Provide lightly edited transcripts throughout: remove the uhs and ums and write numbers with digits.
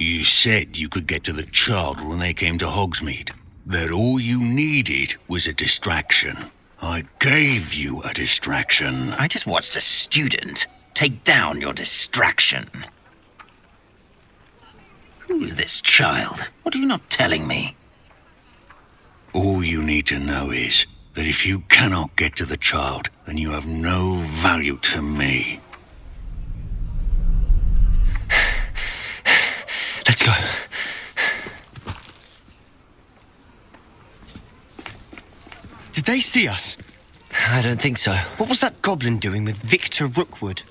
You said you could get to the child when they came to Hogsmeade. That all you needed was a distraction. I gave you a distraction. I just watched a student take down your distraction. Who's this child? What are you not telling me? All you need to know is that if you cannot get to the child, then you have no value to me. Let's go. Did they see us? I don't think so. What was that goblin doing with Victor Rookwood?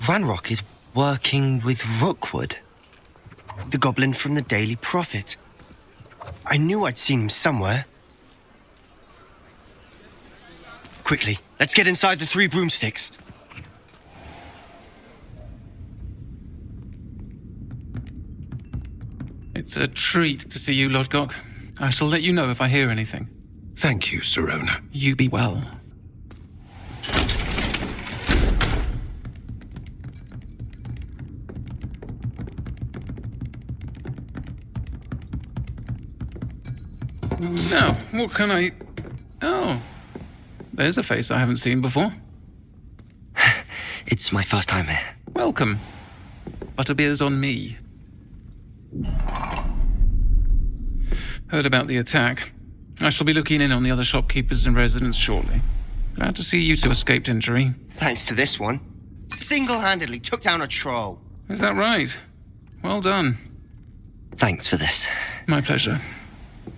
Ranrock is working with Rookwood. The goblin from the Daily Prophet. I knew I'd seen him somewhere. Quickly, let's get inside the 3 broomsticks. It's a treat to see you, Lodgok. I shall let you know if I hear anything. Thank you, Sirona. You be well. Now, what can I... Oh, there's a face I haven't seen before. It's my first time here. Welcome. Butterbeer's on me. Heard about the attack. I shall be looking in on the other shopkeepers and residents shortly. Glad to see you two escaped injury. Thanks to this one. Single-handedly took down a troll. Is that right? Well done. Thanks for this. My pleasure.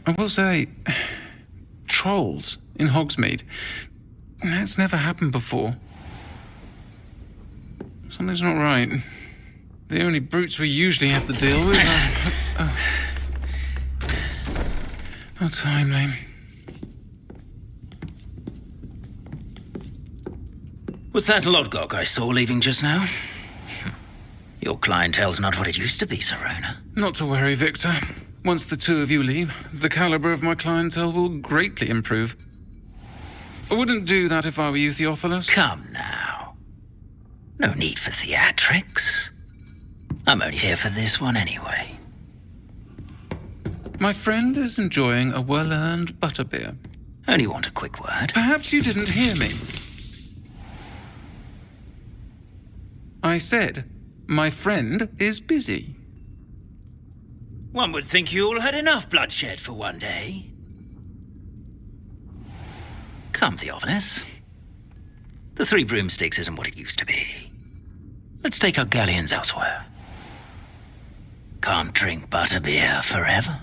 I will say, trolls in Hogsmeade. That's never happened before. Something's not right. The only brutes we usually have to deal with are... How timely. Was that Lodgok I saw leaving just now? Your clientele's not what it used to be, Sirona. Not to worry, Victor. Once the two of you leave, the caliber of my clientele will greatly improve. I wouldn't do that if I were you, Theophilus. Come now. No need for theatrics. I'm only here for this one anyway. My friend is enjoying a well-earned butterbeer. Only want a quick word. Perhaps you didn't hear me. I said, my friend is busy. One would think you all had enough bloodshed for one day. Come, Theophilus. The 3 broomsticks isn't what it used to be. Let's take our galleons elsewhere. Can't drink butterbeer forever.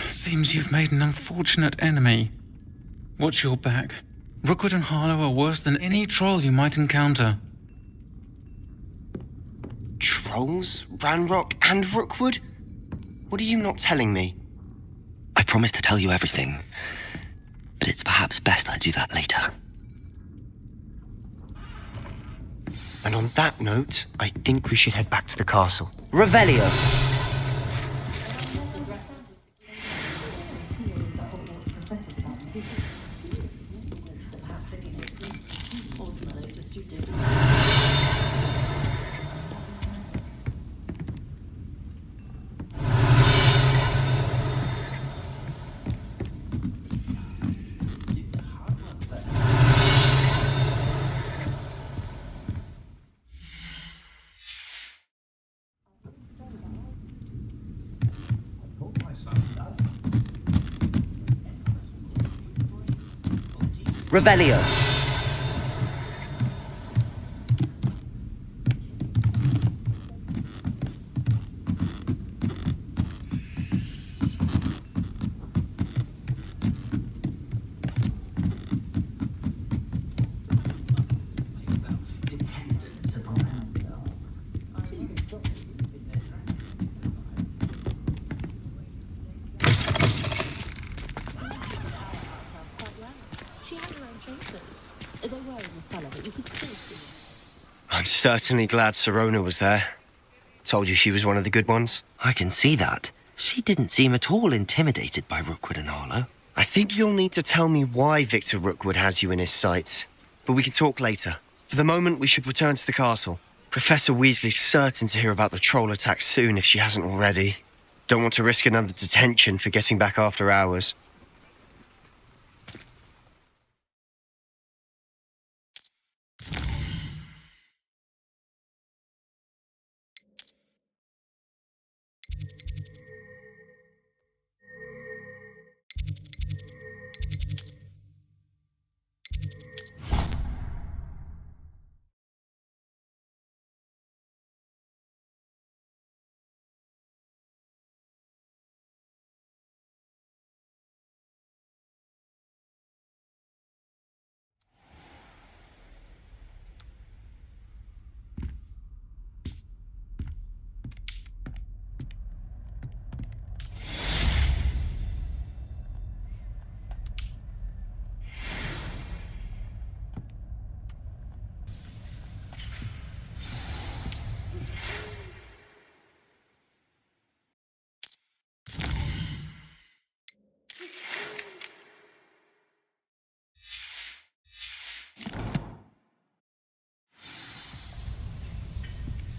Seems you've made an unfortunate enemy. Watch your back. Rookwood and Harlow are worse than any troll you might encounter. Trolls? Ranrock and Rookwood? What are you not telling me? I promised to tell you everything, but it's perhaps best I do that later. And on that note, I think we should head back to the castle. Revelio. Revelio. I'm certainly glad Sirona was there. Told you she was one of the good ones. I can see that. She didn't seem at all intimidated by Rookwood and Harlow. I think you'll need to tell me why Victor Rookwood has you in his sights. But we can talk later. For the moment, we should return to the castle. Professor Weasley's certain to hear about the troll attack soon if she hasn't already. Don't want to risk another detention for getting back after hours.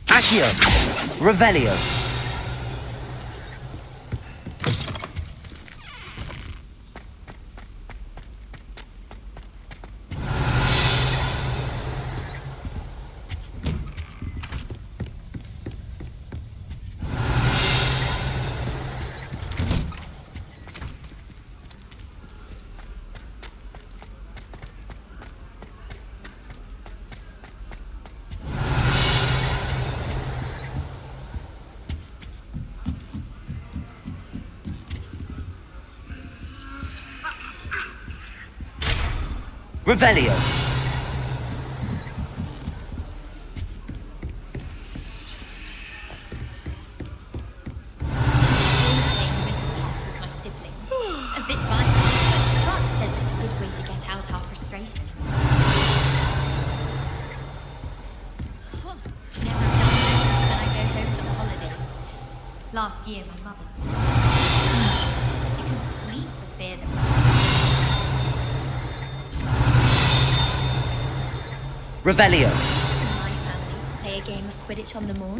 Accio. Revelio. Revelio. A bit violent, but Clark says it's a good way to get out our frustration. Never have done this when I go home for the holidays. Last year, my mother saw it. She couldn't sleep for fear that... Revelio. My family to play a game of Quidditch on the moor.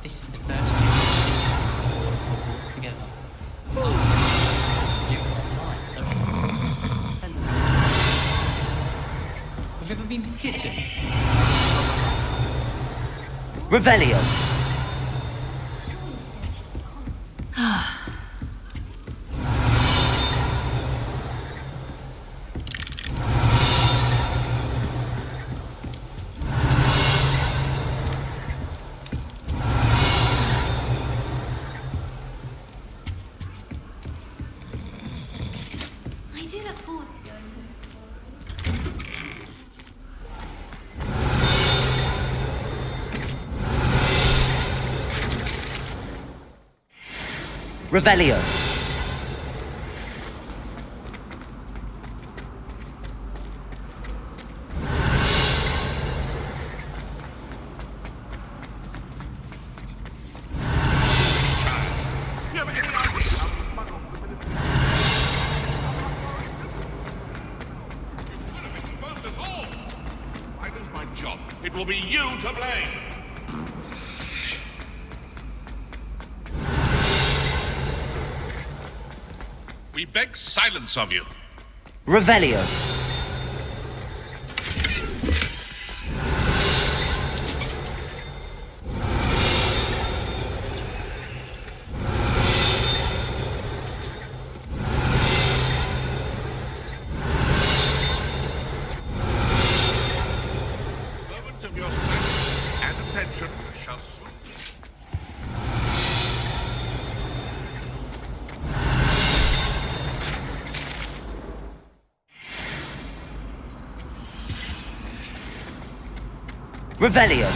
This is the first year all of Hogwarts together. You've got time, so... Have you ever been to the kitchens? Revelio. I do look forward to going home. Revelio. It will be you to blame. We beg silence of you. Revelio. Moment of your silence and attention shall soon be. Revelio.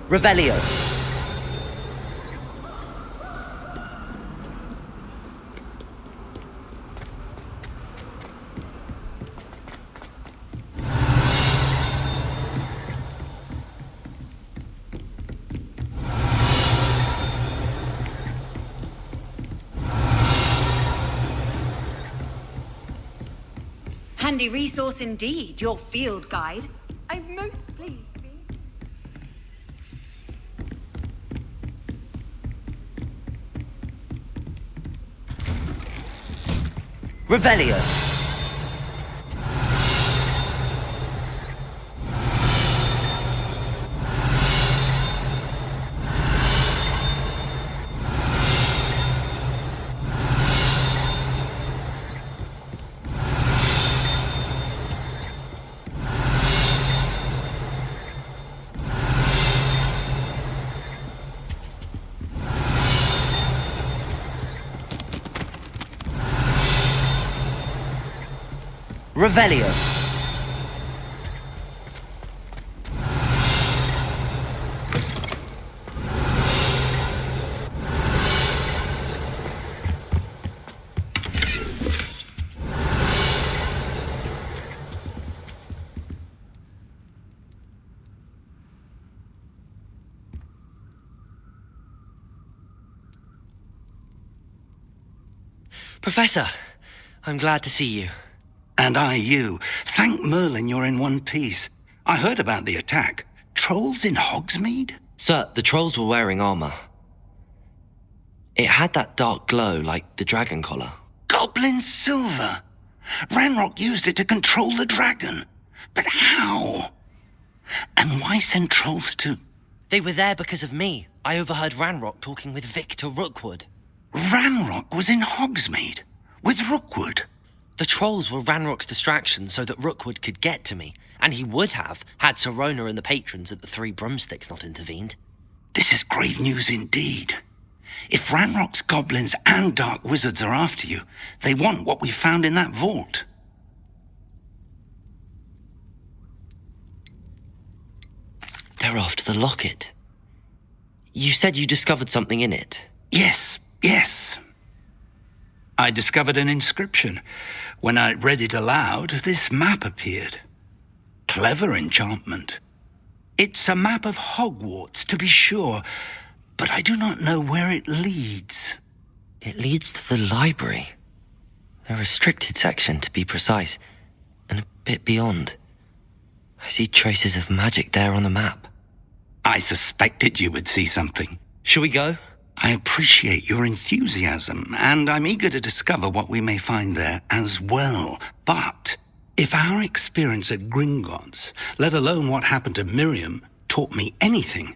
Revelio. Handy resource indeed, your field guide. I'm most pleased. Revelio. Revelio. Professor, I'm glad to see you. And I you. Thank Merlin you're in one piece. I heard about the attack. Trolls in Hogsmeade? Sir, the trolls were wearing armor. It had that dark glow like the dragon collar. Goblin silver. Ranrock used it to control the dragon. But how? And why send trolls to... They were there because of me. I overheard Ranrock talking with Victor Rookwood. Ranrock was in Hogsmeade? With Rookwood? The trolls were Ranrock's distraction so that Rookwood could get to me, and he would have had Sirona and the patrons at the Three Broomsticks not intervened. This is grave news indeed. If Ranrock's goblins and dark wizards are after you, they want what we found in that vault. They're after the locket. You said you discovered something in it. Yes. I discovered an inscription. When I read it aloud, this map appeared. Clever enchantment. It's a map of Hogwarts, to be sure, but I do not know where it leads. It leads to the library. The restricted section, to be precise, and a bit beyond. I see traces of magic there on the map. I suspected you would see something. Shall we go? I appreciate your enthusiasm, and I'm eager to discover what we may find there as well. But if our experience at Gringotts, let alone what happened to Miriam, taught me anything,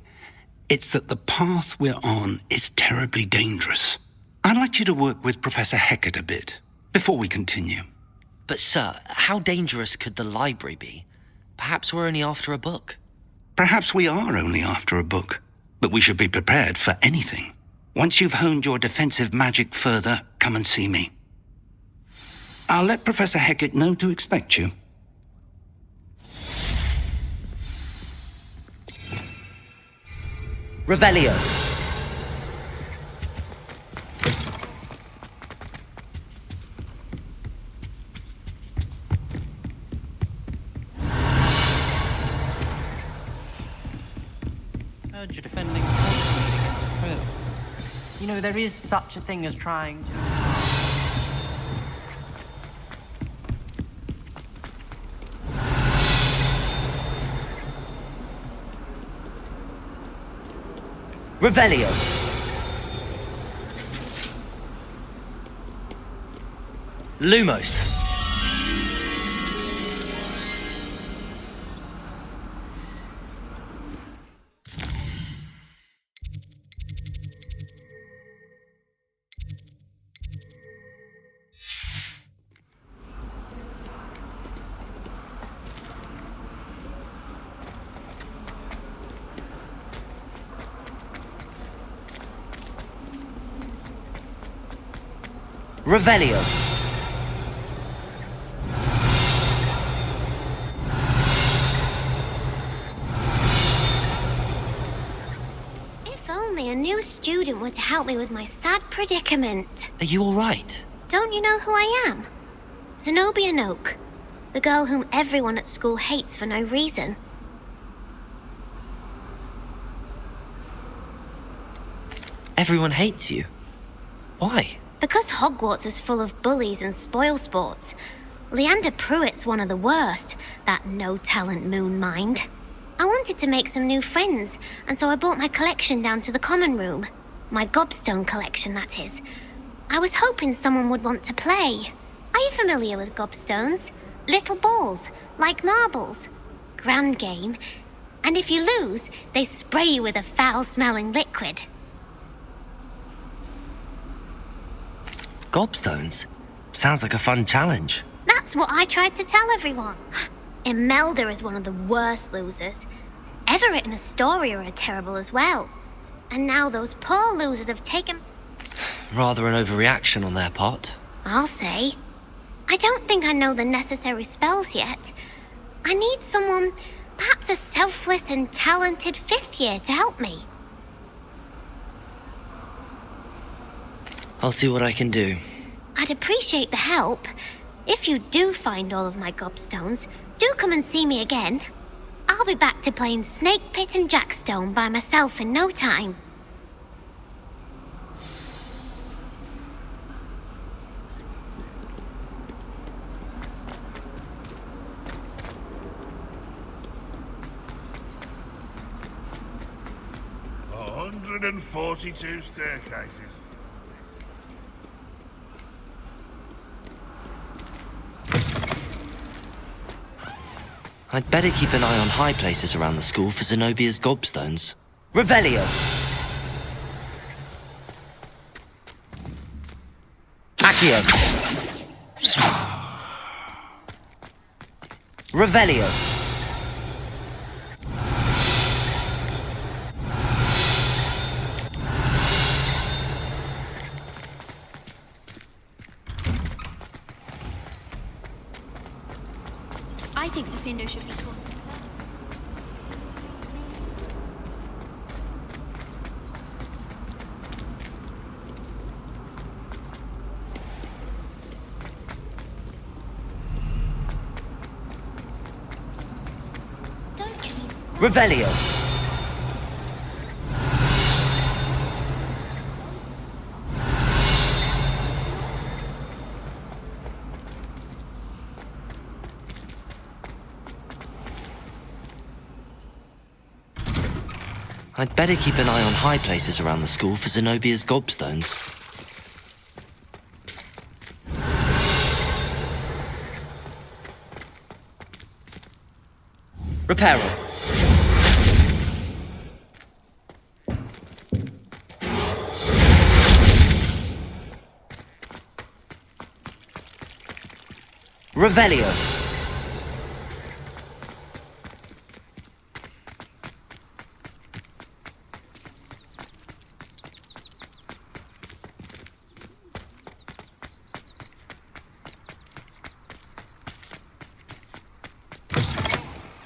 it's that the path we're on is terribly dangerous. I'd like you to work with Professor Hecat a bit, before we continue. But sir, how dangerous could the library be? Perhaps we're only after a book. Perhaps we are only after a book, but we should be prepared for anything. Once you've honed your defensive magic further, come and see me. I'll let Professor Hecat know to expect you. Revelio. Heard you're defending against trolls. You know, there is such a thing as trying to... Revelio. Lumos. Revelio. student were to help me with my sad predicament. Are you all right? Don't you know who I am? Zenobia Noak, the girl whom everyone at school hates for no reason. Everyone hates you. Why? Because Hogwarts is full of bullies and spoilsports. Leander Pruitt's one of the worst, that no-talent moon mind. I wanted to make some new friends, and so I brought my collection down to the common room. My gobstone collection, that is. I was hoping someone would want to play. Are you familiar with gobstones? Little balls, like marbles. Grand game. And if you lose, they spray you with a foul-smelling liquid. Gobstones? Sounds like a fun challenge. That's what I tried to tell everyone. Imelda is one of the worst losers. Everett and Astoria are terrible as well. And now those poor losers have taken... Rather an overreaction on their part. I'll say. I don't think I know the necessary spells yet. I need someone, perhaps a selfless and talented fifth year to help me. I'll see what I can do. I'd appreciate the help. If you do find all of my gobstones, do come and see me again. I'll be back to playing Snake Pit and Jackstone by myself in no time. A 142 staircases. I'd better keep an eye on high places around the school for Zenobia's gobstones. Revelio. Accio. Revelio. I think Defendo should be taught. Don't get me started. Revelio. I'd better keep an eye on high places around the school for Zenobia's gobstones. Reparo. Revelio.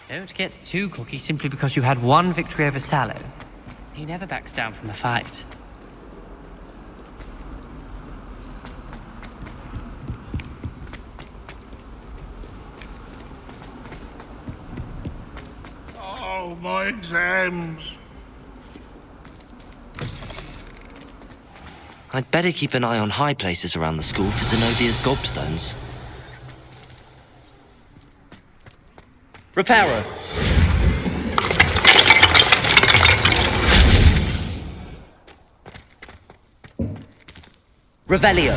Don't get too cocky simply because you had one victory over Sallow. He never backs down from a fight. Oh, my exams. I'd better keep an eye on high places around the school for Zenobia's gobstones. Reparo. Revelio.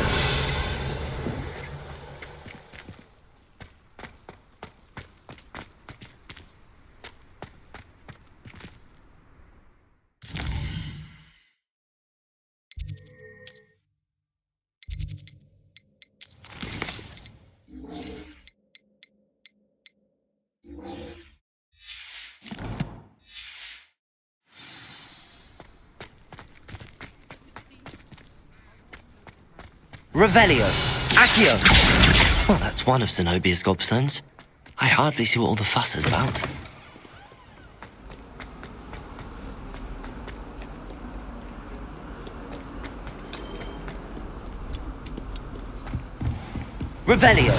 Revelio. Accio. Well, that's one of Zenobia's gobstones. I hardly see what all the fuss is about. Revelio.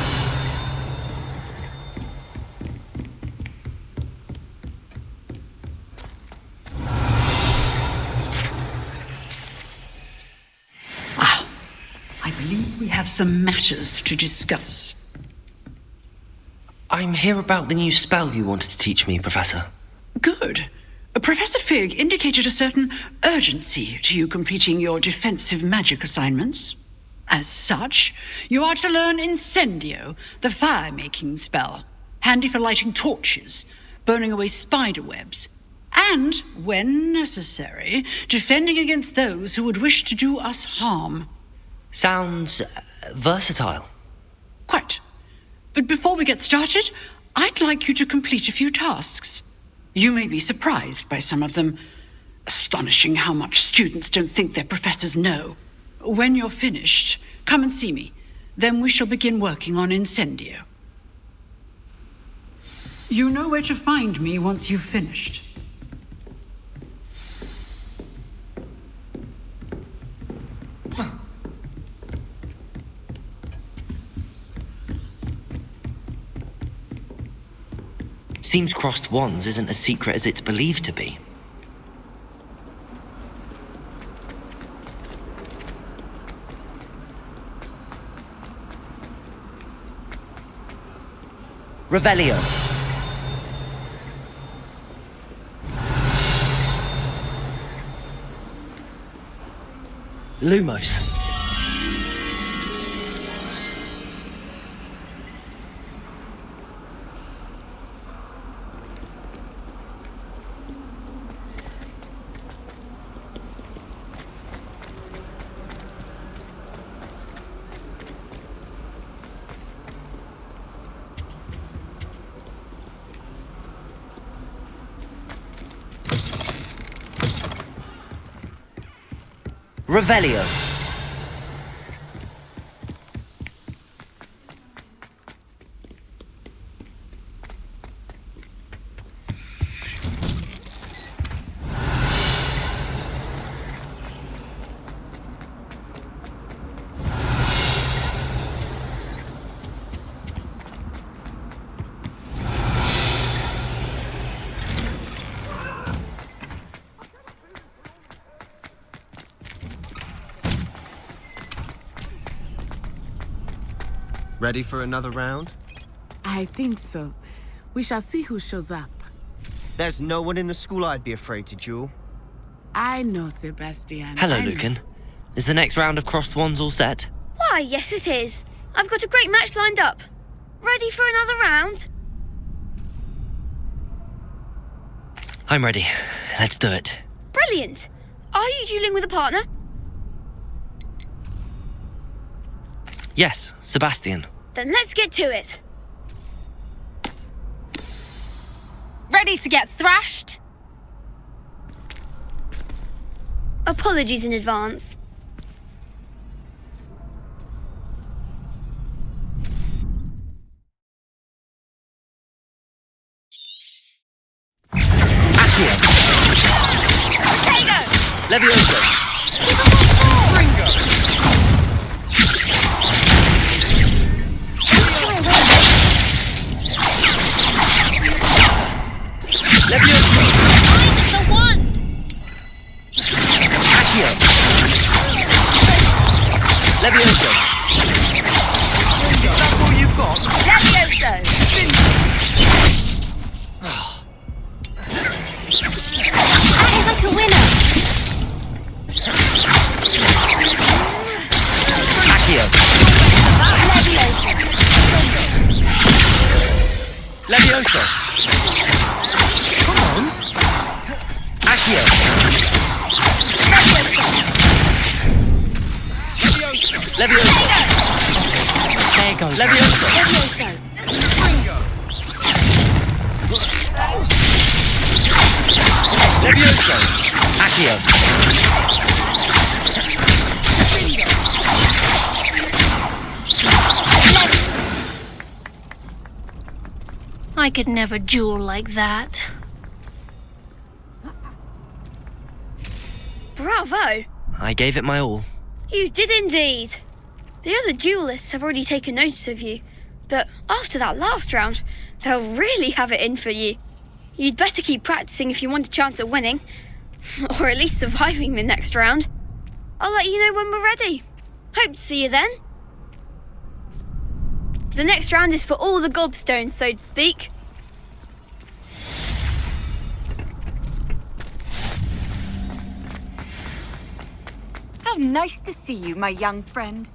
I believe we have some matters to discuss. I'm here about the new spell you wanted to teach me, Professor. Good. Professor Fig indicated a certain urgency to you completing your defensive magic assignments. As such, you are to learn Incendio, the fire-making spell, handy for lighting torches, burning away spider webs, and, when necessary, defending against those who would wish to do us harm. Sounds versatile. Quite. But before we get started, I'd like you to complete a few tasks. You may be surprised by some of them. Astonishing how much students don't think their professors know. When you're finished, come and see me. Then we shall begin working on Incendio. You know where to find me once you've finished. Seems crossed wands isn't as secret as it's believed to be. Revelio. Lumos. Revelio. Ready for another round? I think so. We shall see who shows up. There's no one in the school I'd be afraid to duel. I know, Sebastian. Hello, Lucan. Is the next round of crossed wands all set? Why, yes it is. I've got a great match lined up. Ready for another round? I'm ready. Let's do it. Brilliant. Are you dueling with a partner? Yes, Sebastian. Then let's get to it. Ready to get thrashed? Apologies in advance. Accio. Levioso. Levioso. Is that all you've got? Levioso. Act like a winner. Accio. Levioso. Levioso. Come on. Accio. Levioso. There goes. Levioso. Levioso. Accio. I could never duel like that. Bravo! I gave it my all. You did indeed. The other duelists have already taken notice of you, but after that last round, they'll really have it in for you. You'd better keep practicing if you want a chance at winning, or at least surviving the next round. I'll let you know when we're ready. Hope to see you then. The next round is for all the gobstones, so to speak. How nice to see you, my young friend.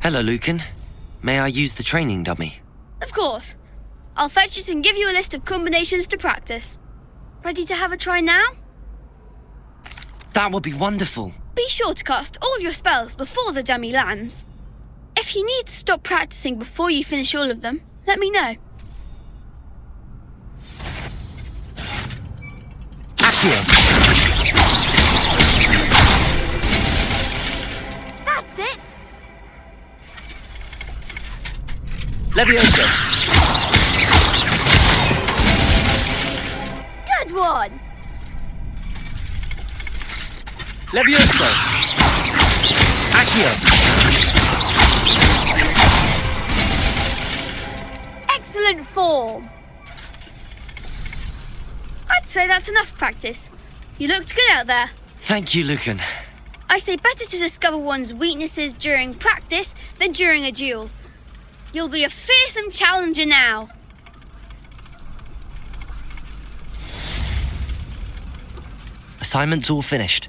Hello, Lucan. May I use the training dummy? Of course. I'll fetch it and give you a list of combinations to practice. Ready to have a try now? That would be wonderful. Be sure to cast all your spells before the dummy lands. If you need to stop practicing before you finish all of them, let me know. Accio! That's it! Levioso! Good one! Levioso! Accio! Excellent form! I'd say that's enough practice. You looked good out there. Thank you, Lucan. I say better to discover one's weaknesses during practice than during a duel. You'll be a fearsome challenger now. Assignment's all finished.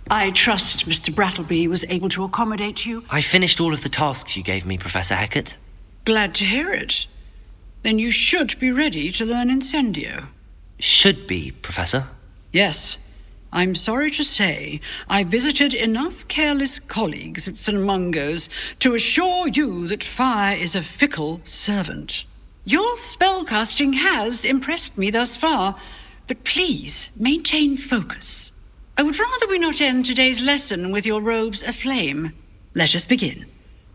I trust Mr. Brattleby was able to accommodate you. I finished all of the tasks you gave me, Professor Hecat. Glad to hear it. Then you should be ready to learn Incendio. Should be, Professor. Yes. I'm sorry to say I visited enough careless colleagues at St. Mungo's to assure you that fire is a fickle servant. Your spellcasting has impressed me thus far, but please maintain focus. I would rather we not end today's lesson with your robes aflame. Let us begin.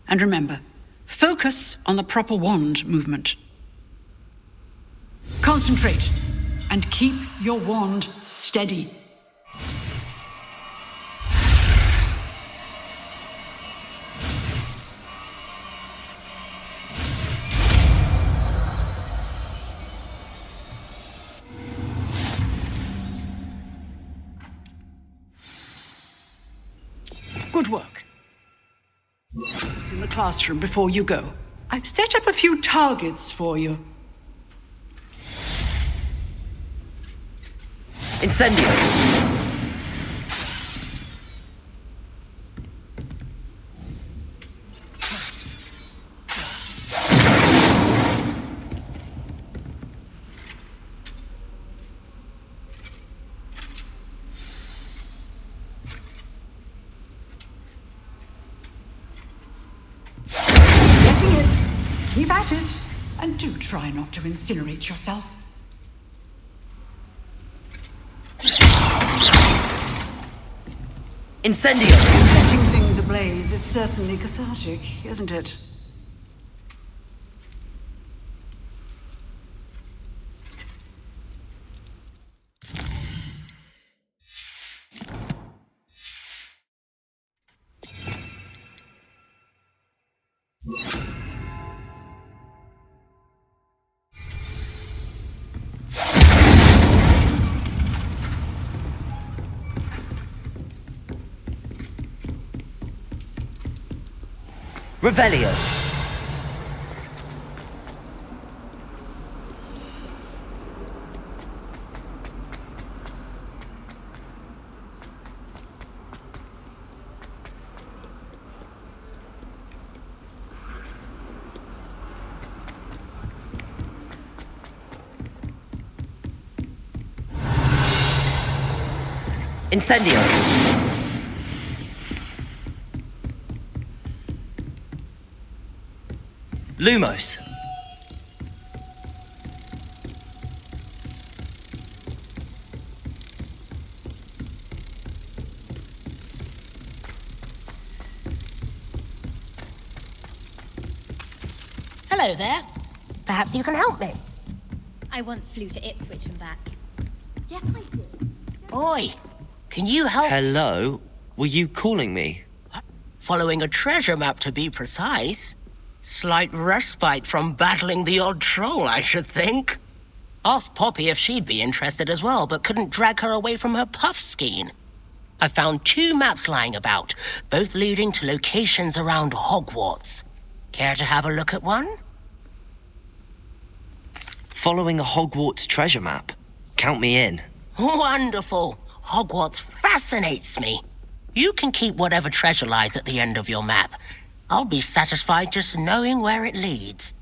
And remember, focus on the proper wand movement. Concentrate and keep your wand steady. Good work. It's in the classroom before you go. I've set up a few targets for you. Incendio! Getting it. Keep at it. And do try not to incinerate yourself. Incendio! Setting things ablaze is certainly cathartic, isn't it? Revelio. Incendio. Lumos. Hello there. Perhaps you can help me. I once flew to Ipswich and back. Yes, I did. Oi, can you help? Hello? Were you calling me? Following a treasure map, to be precise. Slight respite from battling the odd troll, I should think. Asked Poppy if she'd be interested as well, but couldn't drag her away from her puff skein. I found 2 maps lying about, both leading to locations around Hogwarts. Care to have a look at one? Following a Hogwarts treasure map? Count me in. Wonderful. Hogwarts fascinates me. You can keep whatever treasure lies at the end of your map. I'll be satisfied just knowing where it leads.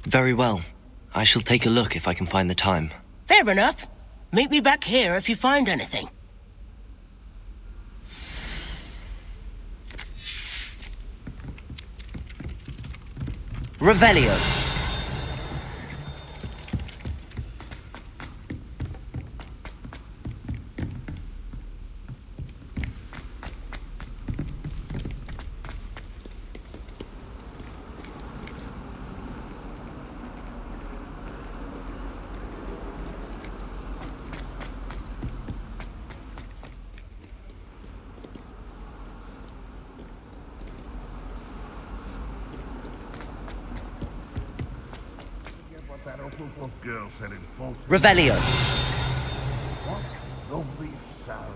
Very well. I shall take a look if I can find the time. Fair enough. Meet me back here if you find anything. Revelio. Revelio. What lovely sound.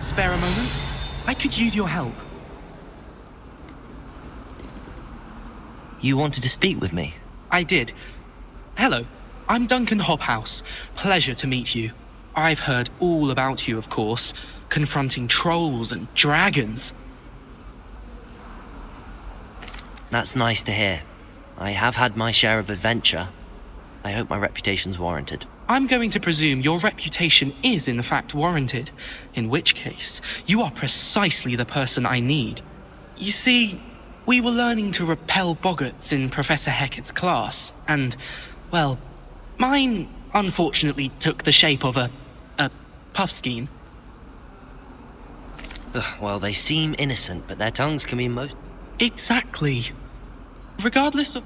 Spare a moment? I could use your help. You wanted to speak with me? I did. Hello, I'm Duncan Hobhouse. Pleasure to meet you. I've heard all about you, of course, confronting trolls and dragons. That's nice to hear. I have had my share of adventure. I hope my reputation's warranted. I'm going to presume your reputation is in fact warranted, in which case, you are precisely the person I need. You see, we were learning to repel boggarts in Professor Hecat's class, and, well, mine unfortunately took the shape of a puffskein. Well, they seem innocent, but their tongues can be most... Exactly. Regardless of...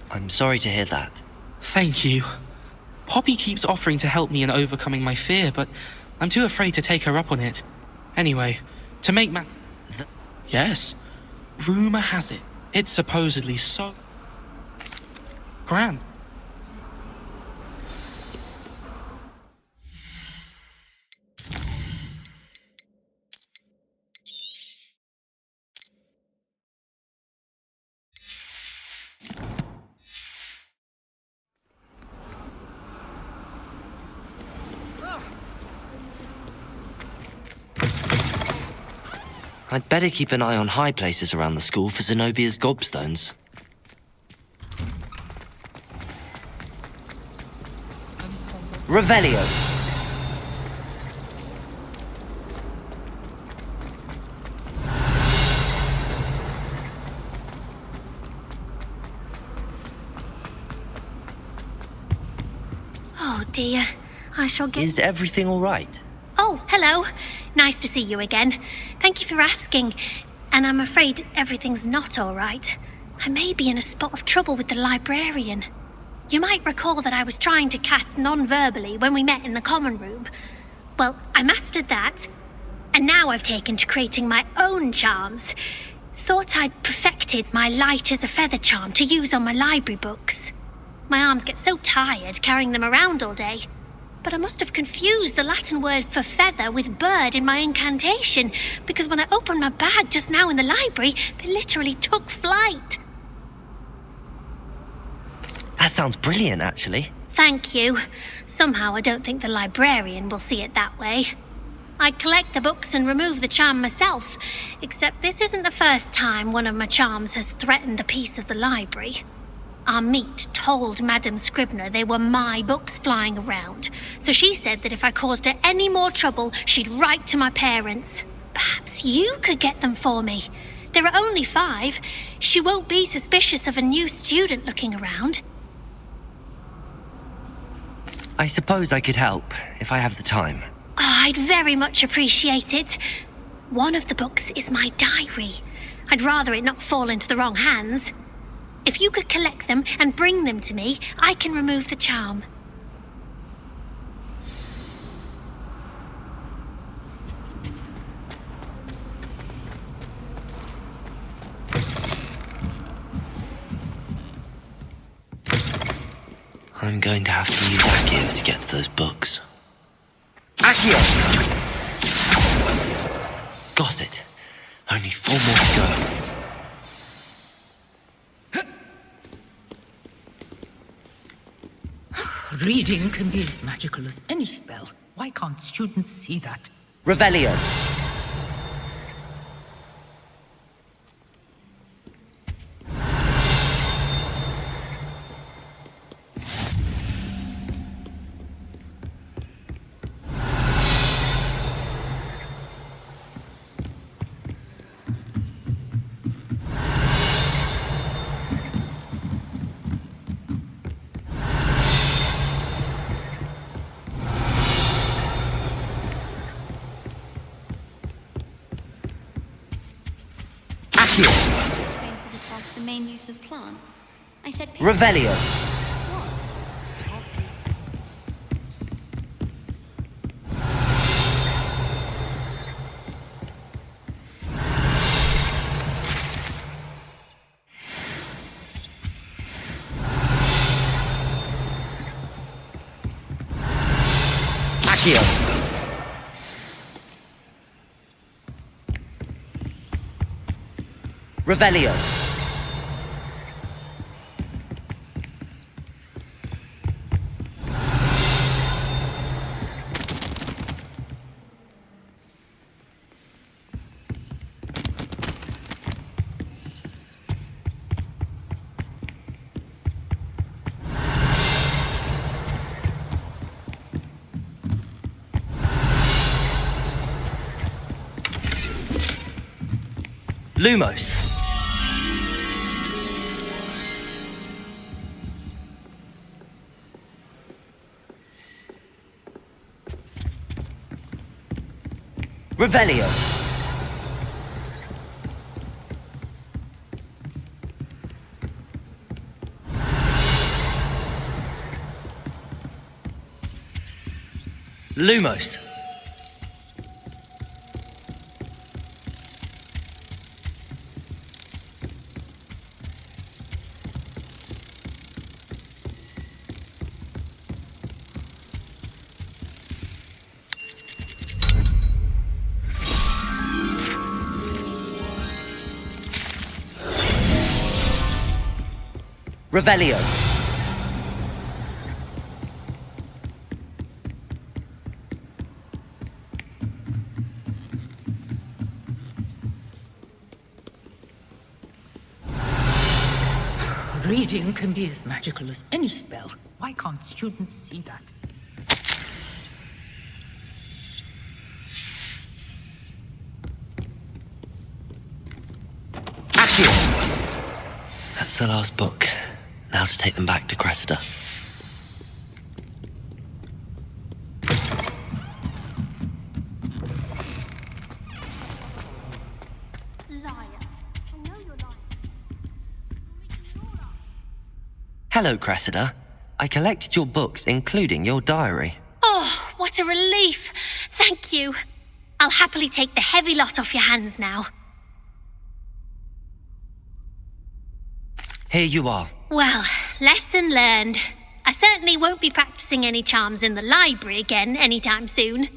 I'm sorry to hear that. Thank you. Poppy keeps offering to help me in overcoming my fear, but I'm too afraid to take her up on it. Anyway, to make Yes. Rumour has it, it's supposedly so... grand. I'd better keep an eye on high places around the school for Zenobia's gobstones. Revelio. Oh dear. I shall get... Is everything all right? Oh, hello. Nice to see you again. Thank you for asking. And I'm afraid everything's not all right. I may be in a spot of trouble with the librarian. You might recall that I was trying to cast non-verbally when we met in the common room. Well, I mastered that. And now I've taken to creating my own charms. Thought I'd perfected my light as a feather charm to use on my library books. My arms get so tired carrying them around all day. But I must have confused the Latin word for feather with bird in my incantation, because when I opened my bag just now in the library, they literally took flight. That sounds brilliant, actually. Thank you. Somehow I don't think the librarian will see it that way. I collect the books and remove the charm myself, except this isn't the first time one of my charms has threatened the peace of the library. Our meet told Madame Scribner they were my books flying around, so she said that if I caused her any more trouble, she'd write to my parents. Perhaps you could get them for me. There are only 5. She won't be suspicious of a new student looking around. I suppose I could help, if I have the time. Oh, I'd very much appreciate it. One of the books is my diary. I'd rather it not fall into the wrong hands. If you could collect them and bring them to me, I can remove the charm. I'm going to have to use Accio to get to those books. Accio! Got it. Only 4 more to go. Reading can be as magical as any spell. Why can't students see that? Revelio. The main use of plants. I said Revelio. Accio. Revelio. Lumos. Revelio. Lumos. Revelio. Reading can be as magical as any spell. Why can't students see that? Accio. That's the last book. Now to take them back to Cressida. Hello, Cressida. I collected your books, including your diary. Oh, what a relief. Thank you. I'll happily take the heavy lot off your hands now. Here you are. Well, lesson learned. I certainly won't be practicing any charms in the library again anytime soon.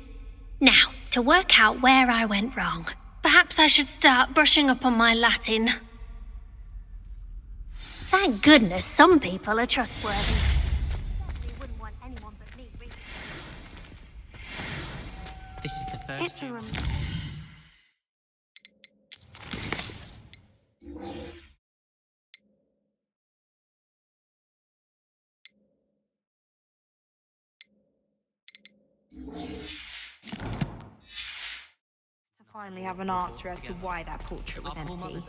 Now, to work out where I went wrong. Perhaps I should start brushing up on my Latin. Thank goodness some people are trustworthy. This is the first. It's a to finally have an answer as to why that portrait was empty.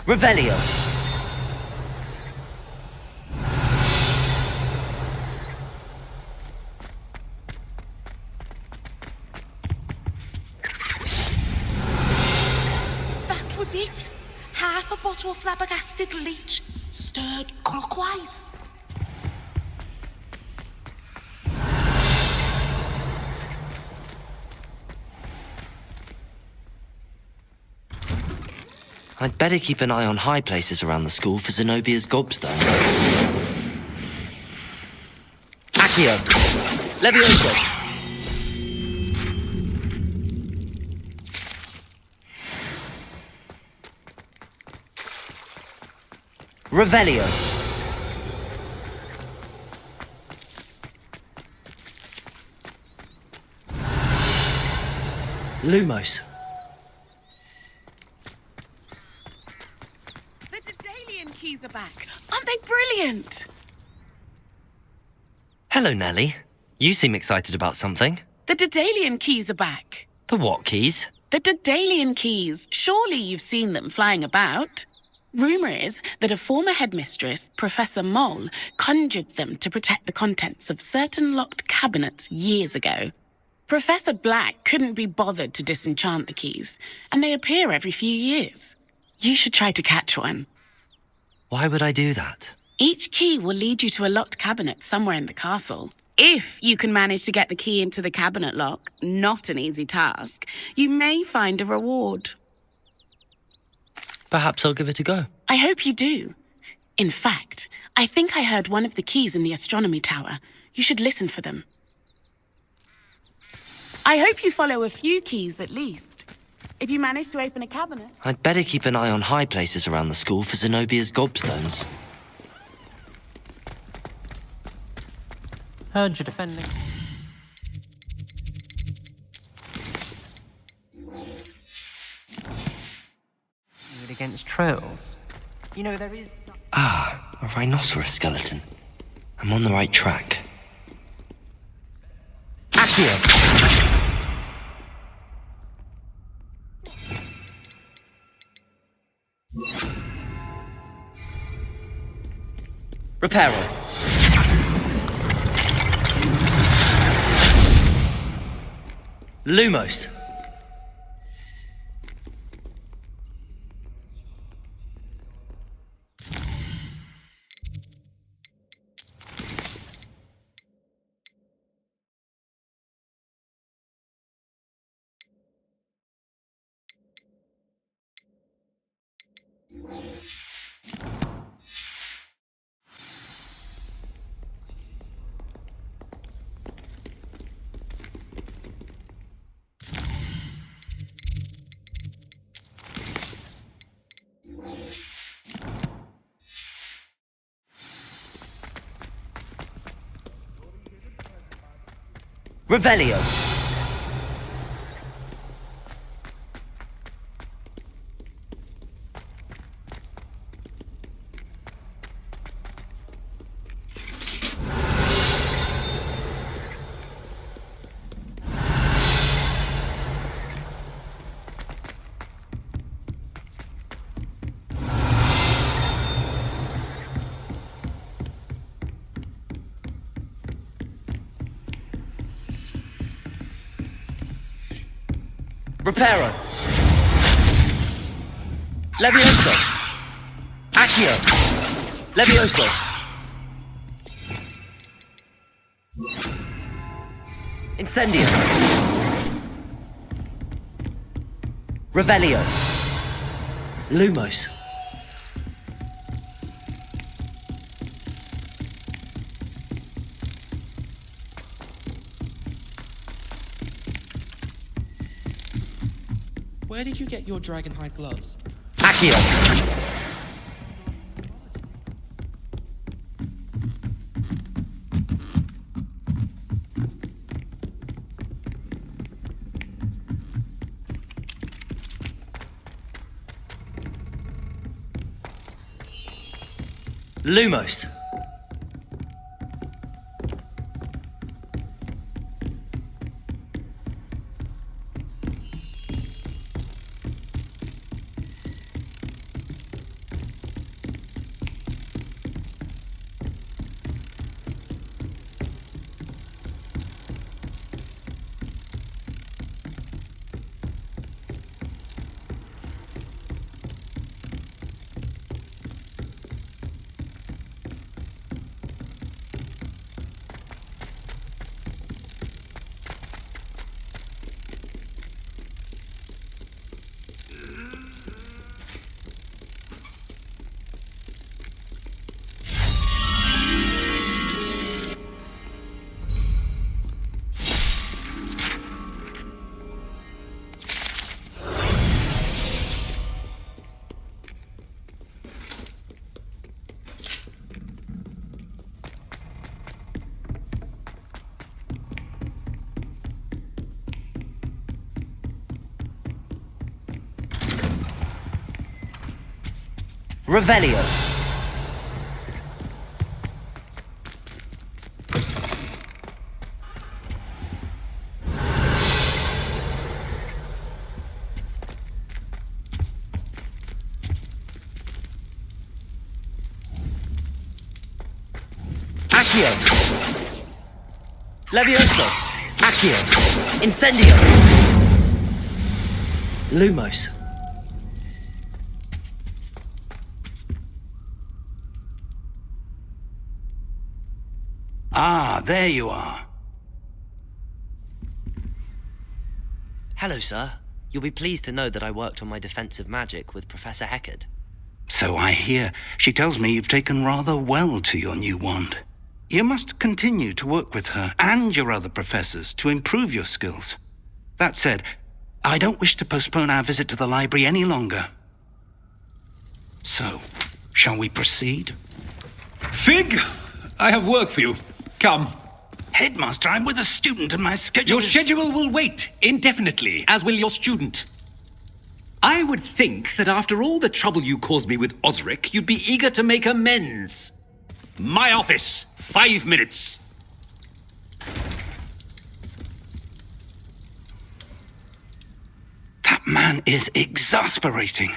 Revelio. That was it. Half a bottle of flabbergasted leech, stirred clockwise. I'd better keep an eye on high places around the school for Zenobia's gobstones. Accio! Levioso! Revelio! Lumos. Keys are back. Aren't they brilliant? Hello, Nellie. You seem excited about something. The Daedalian keys are back. The what keys? The Daedalian keys. Surely you've seen them flying about. Rumour is that a former headmistress, Professor Moll, conjured them to protect the contents of certain locked cabinets years ago. Professor Black couldn't be bothered to disenchant the keys, and they appear every few years. You should try to catch one. Why would I do that? Each key will lead you to a locked cabinet somewhere in the castle. If you can manage to get the key into the cabinet lock, not an easy task, you may find a reward. Perhaps I'll give it a go. I hope you do. In fact, I think I heard one of the keys in the astronomy tower. You should listen for them. I hope you follow a few keys at least. If you manage to open a cabinet... I'd better keep an eye on high places around the school for Zenobia's gobstones. Heard you're defending. Against trolls. You know, there is... Ah, a rhinoceros skeleton. I'm on the right track. Accio! Reparo. Lumos. Revelio. Reparo. Levioso. Accio. Levioso. Incendio. Revelio. Lumos. Where did you get your dragonhide gloves? Accio. Lumos. Revelio. Accio. Levioso. Accio. Incendio. Lumos. Ah, there you are. Hello, sir. You'll be pleased to know that I worked on my defensive magic with Professor Heckard. So I hear. She tells me you've taken rather well to your new wand. You must continue to work with her and your other professors to improve your skills. That said, I don't wish to postpone our visit to the library any longer. So, shall we proceed? Fig, I have work for you. Come. Headmaster, I'm with a student and my schedule Your schedule will wait indefinitely, as will your student. I would think that after all the trouble you caused me with Osric, you'd be eager to make amends. My office, 5 minutes. That man is exasperating.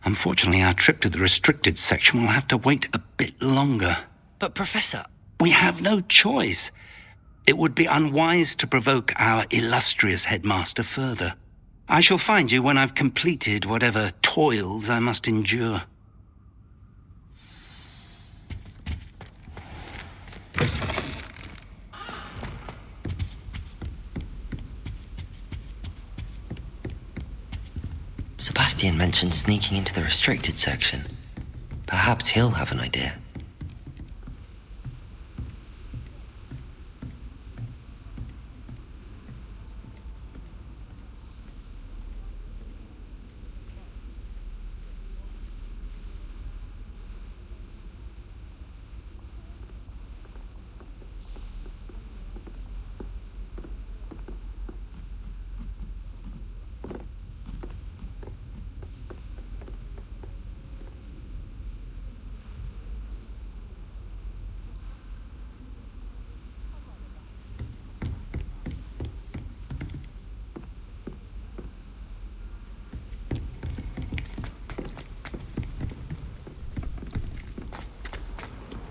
Unfortunately, our trip to the restricted section will have to wait a bit longer. But, Professor... We have no choice. It would be unwise to provoke our illustrious headmaster further. I shall find you when I've completed whatever toils I must endure. Sebastian mentioned sneaking into the restricted section. Perhaps he'll have an idea.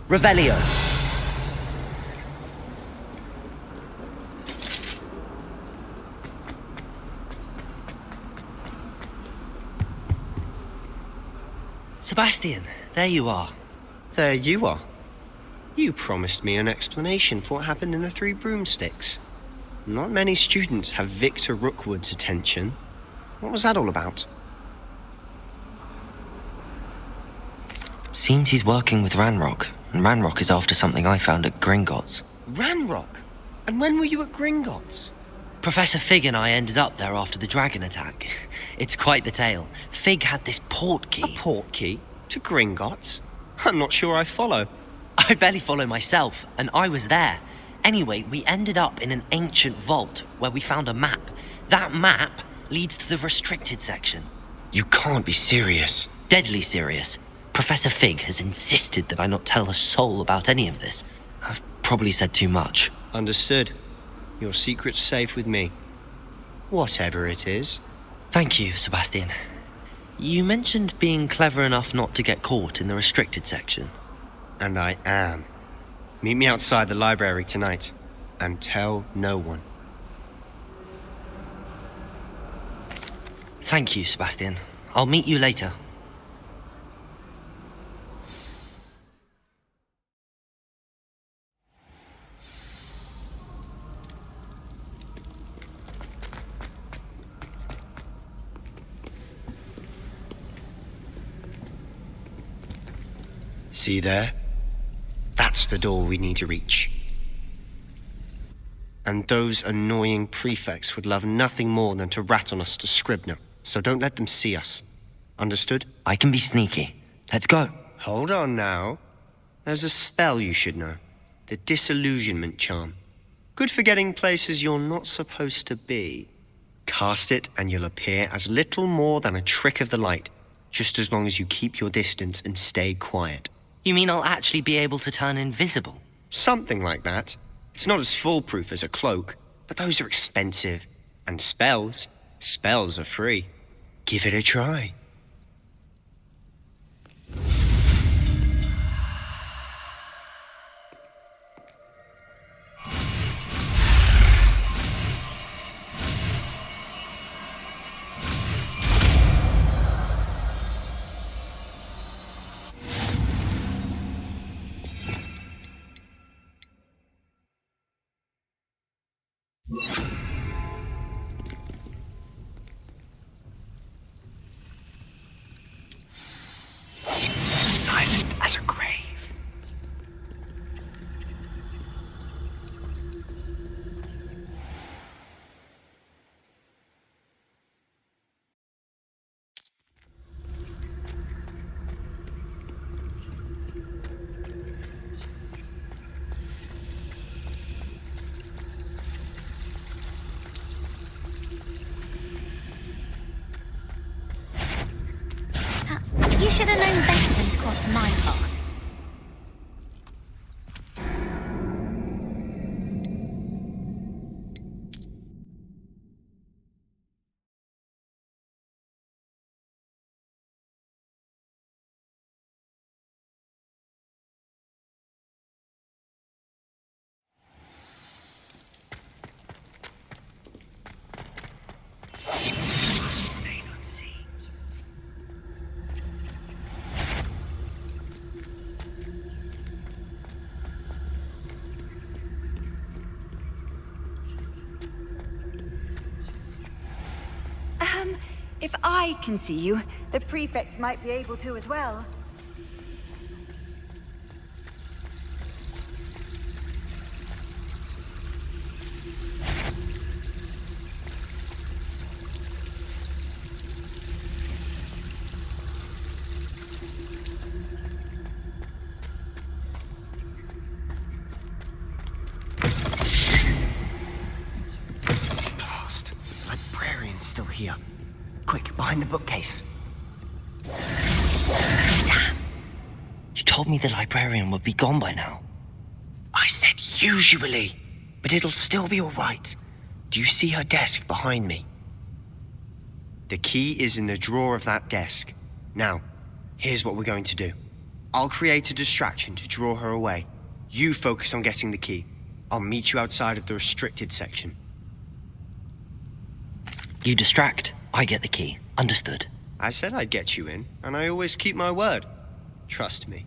Revelio. Sebastian, there you are. There you are. You promised me an explanation for what happened in the Three Broomsticks. Not many students have Victor Rookwood's attention. What was that all about? Seems he's working with Ranrock, and Ranrock is after something I found at Gringotts. Ranrock? And when were you at Gringotts? Professor Fig and I ended up there after the dragon attack. It's quite the tale. Fig had this port key. A port key? To Gringotts? I'm not sure I follow. I barely follow myself, and I was there. Anyway, we ended up in an ancient vault where we found a map. That map leads to the restricted section. You can't be serious. Deadly serious. Professor Fig has insisted that I not tell a soul about any of this. I've probably said too much. Understood. Your secret's safe with me. Whatever it is. Thank you, Sebastian. You mentioned being clever enough not to get caught in the restricted section. And I am. Meet me outside the library tonight, and tell no one. Thank you, Sebastian. I'll meet you later. See there? That's the door we need to reach. And those annoying prefects would love nothing more than to rat on us to Scribner, so don't let them see us. Understood? I can be sneaky. Let's go. Hold on now. There's a spell you should know. The Disillusionment Charm. Good for getting places you're not supposed to be. Cast it and you'll appear as little more than a trick of the light, just as long as you keep your distance and stay quiet. You mean I'll actually be able to turn invisible? Something like that. It's not as foolproof as a cloak, but those are expensive. And spells are free. Give it a try. Silent as a grave. You should have known better than to cross my path. If I can see you, the prefects might be able to as well. Blast. The librarian's still here. Quick, behind the bookcase. Damn. You told me the librarian would be gone by now. I said usually, but it'll still be all right. Do you see her desk behind me? The key is in the drawer of that desk. Now, here's what we're going to do. I'll create a distraction to draw her away. You focus on getting the key. I'll meet you outside of the restricted section. You distract, I get the key. Understood. I said I'd get you in, and I always keep my word. Trust me.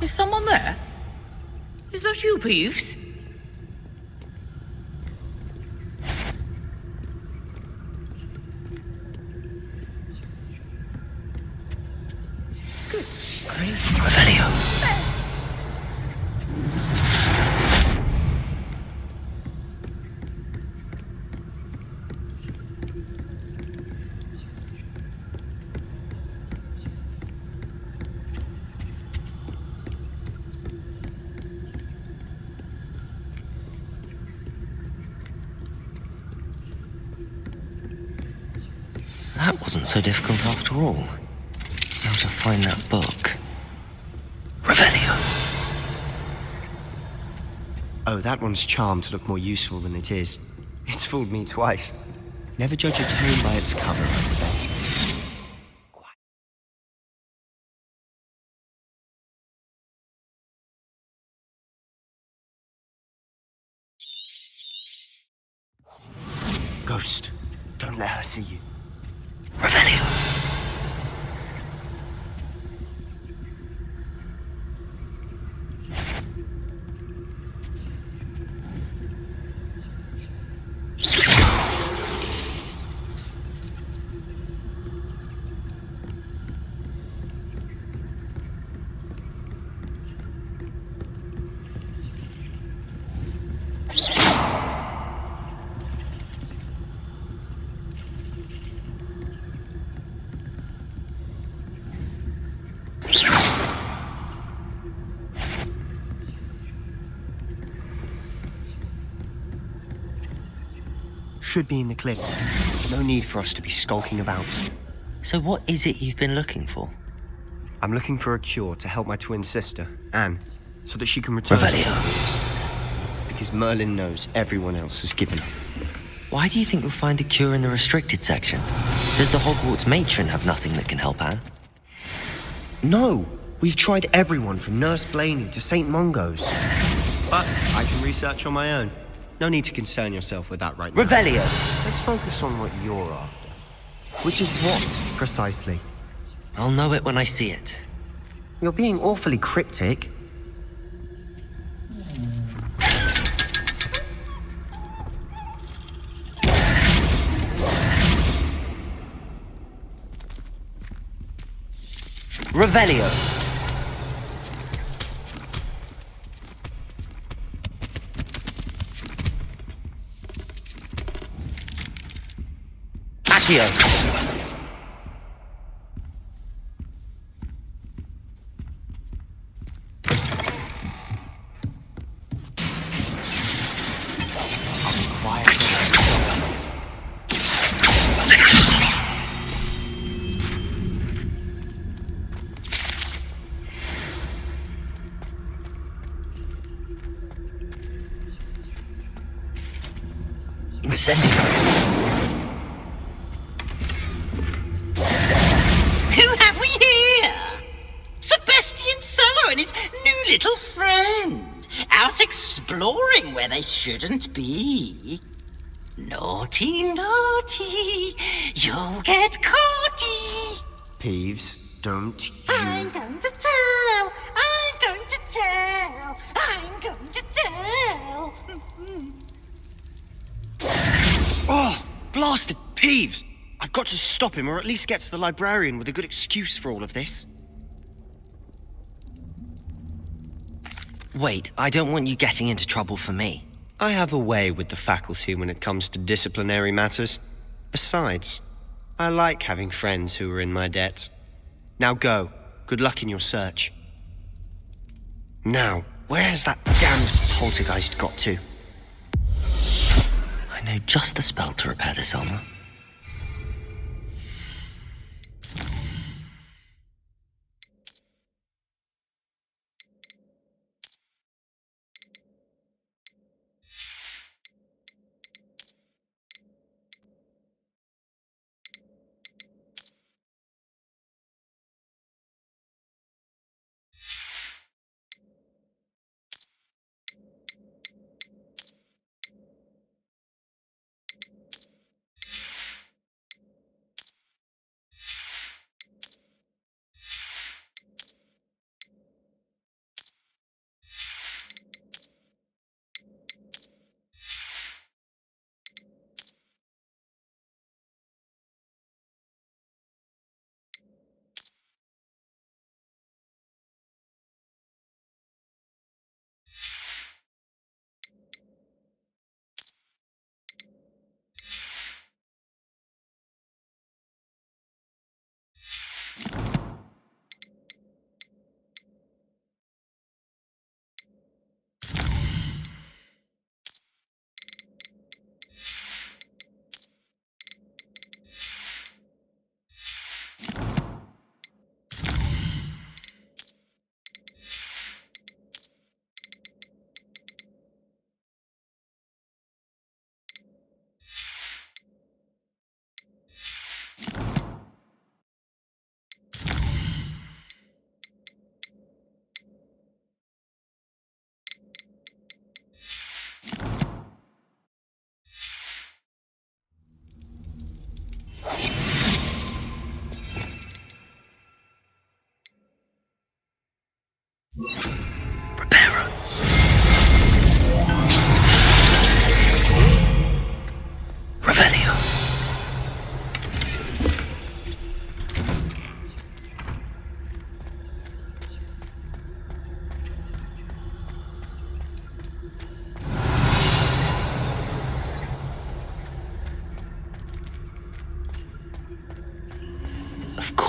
Is someone there? Is that you, Peeves? Good gracious. Revelio. Yes. That wasn't so difficult after all. Now to find that book. Revelio. Oh, that one's charmed to look more useful than it is. It's fooled me twice. Never judge a tome by its cover, I say. Ghost, don't let her see you. Revelio. Should be in the cliff. No need for us to be skulking about. So what is it you've been looking for? I'm looking for a cure to help my twin sister, Anne, so that she can return to Hogwarts. Because Merlin knows everyone else has given up. Why do you think you'll find a cure in the restricted section? Does the Hogwarts matron have nothing that can help Anne? No! We've tried everyone from Nurse Blaney to St. Mungo's. But I can research on my own. No need to concern yourself with that right now. Revelio! Let's focus on what you're after. Which is what, precisely? I'll know it when I see it. You're being awfully cryptic. Revelio! Accio! Who have we here? Sebastian Suller and his new little friend, out exploring where they shouldn't be. Naughty, naughty, you'll get caughty. Peeves, don't you... I'm going to tell, I'm going to tell, I'm going to tell. Oh, blasted Peeves! I've got to stop him, or at least get to the librarian with a good excuse for all of this. Wait, I don't want you getting into trouble for me. I have a way with the faculty when it comes to disciplinary matters. Besides, I like having friends who are in my debt. Now go. Good luck in your search. Now, where's that damned poltergeist got to? I know just the spell to repair this armor.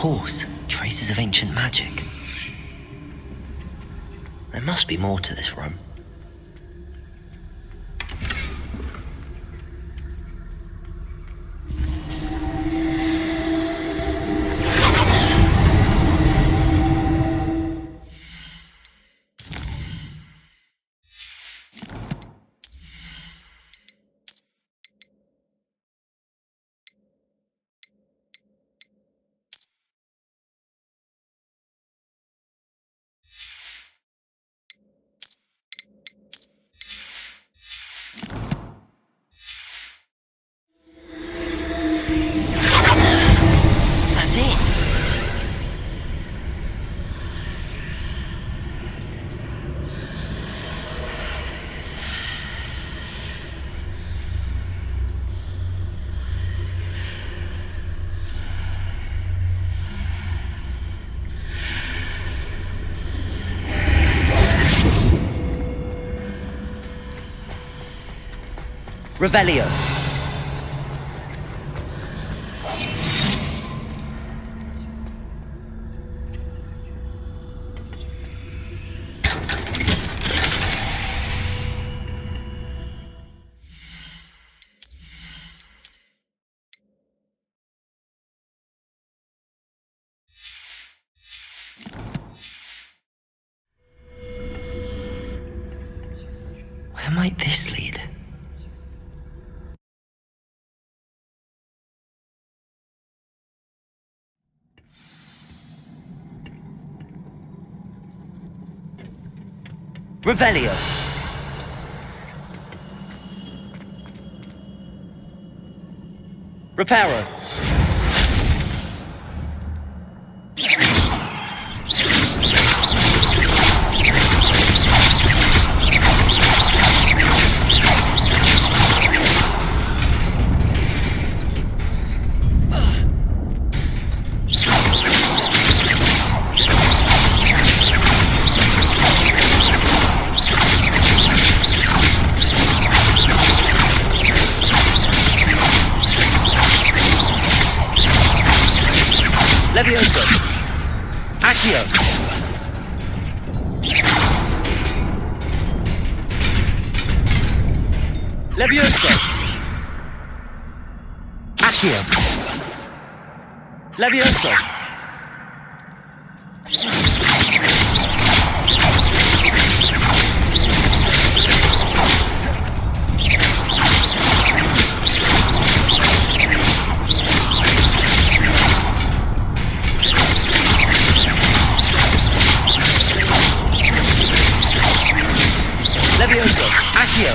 course, traces of ancient magic. There must be more to this room. That's it. Revelio. Where might this lead? Revelio. Reparo. Levioso. Accio. Levioso. Accio. Levioso. Levioso. Accio.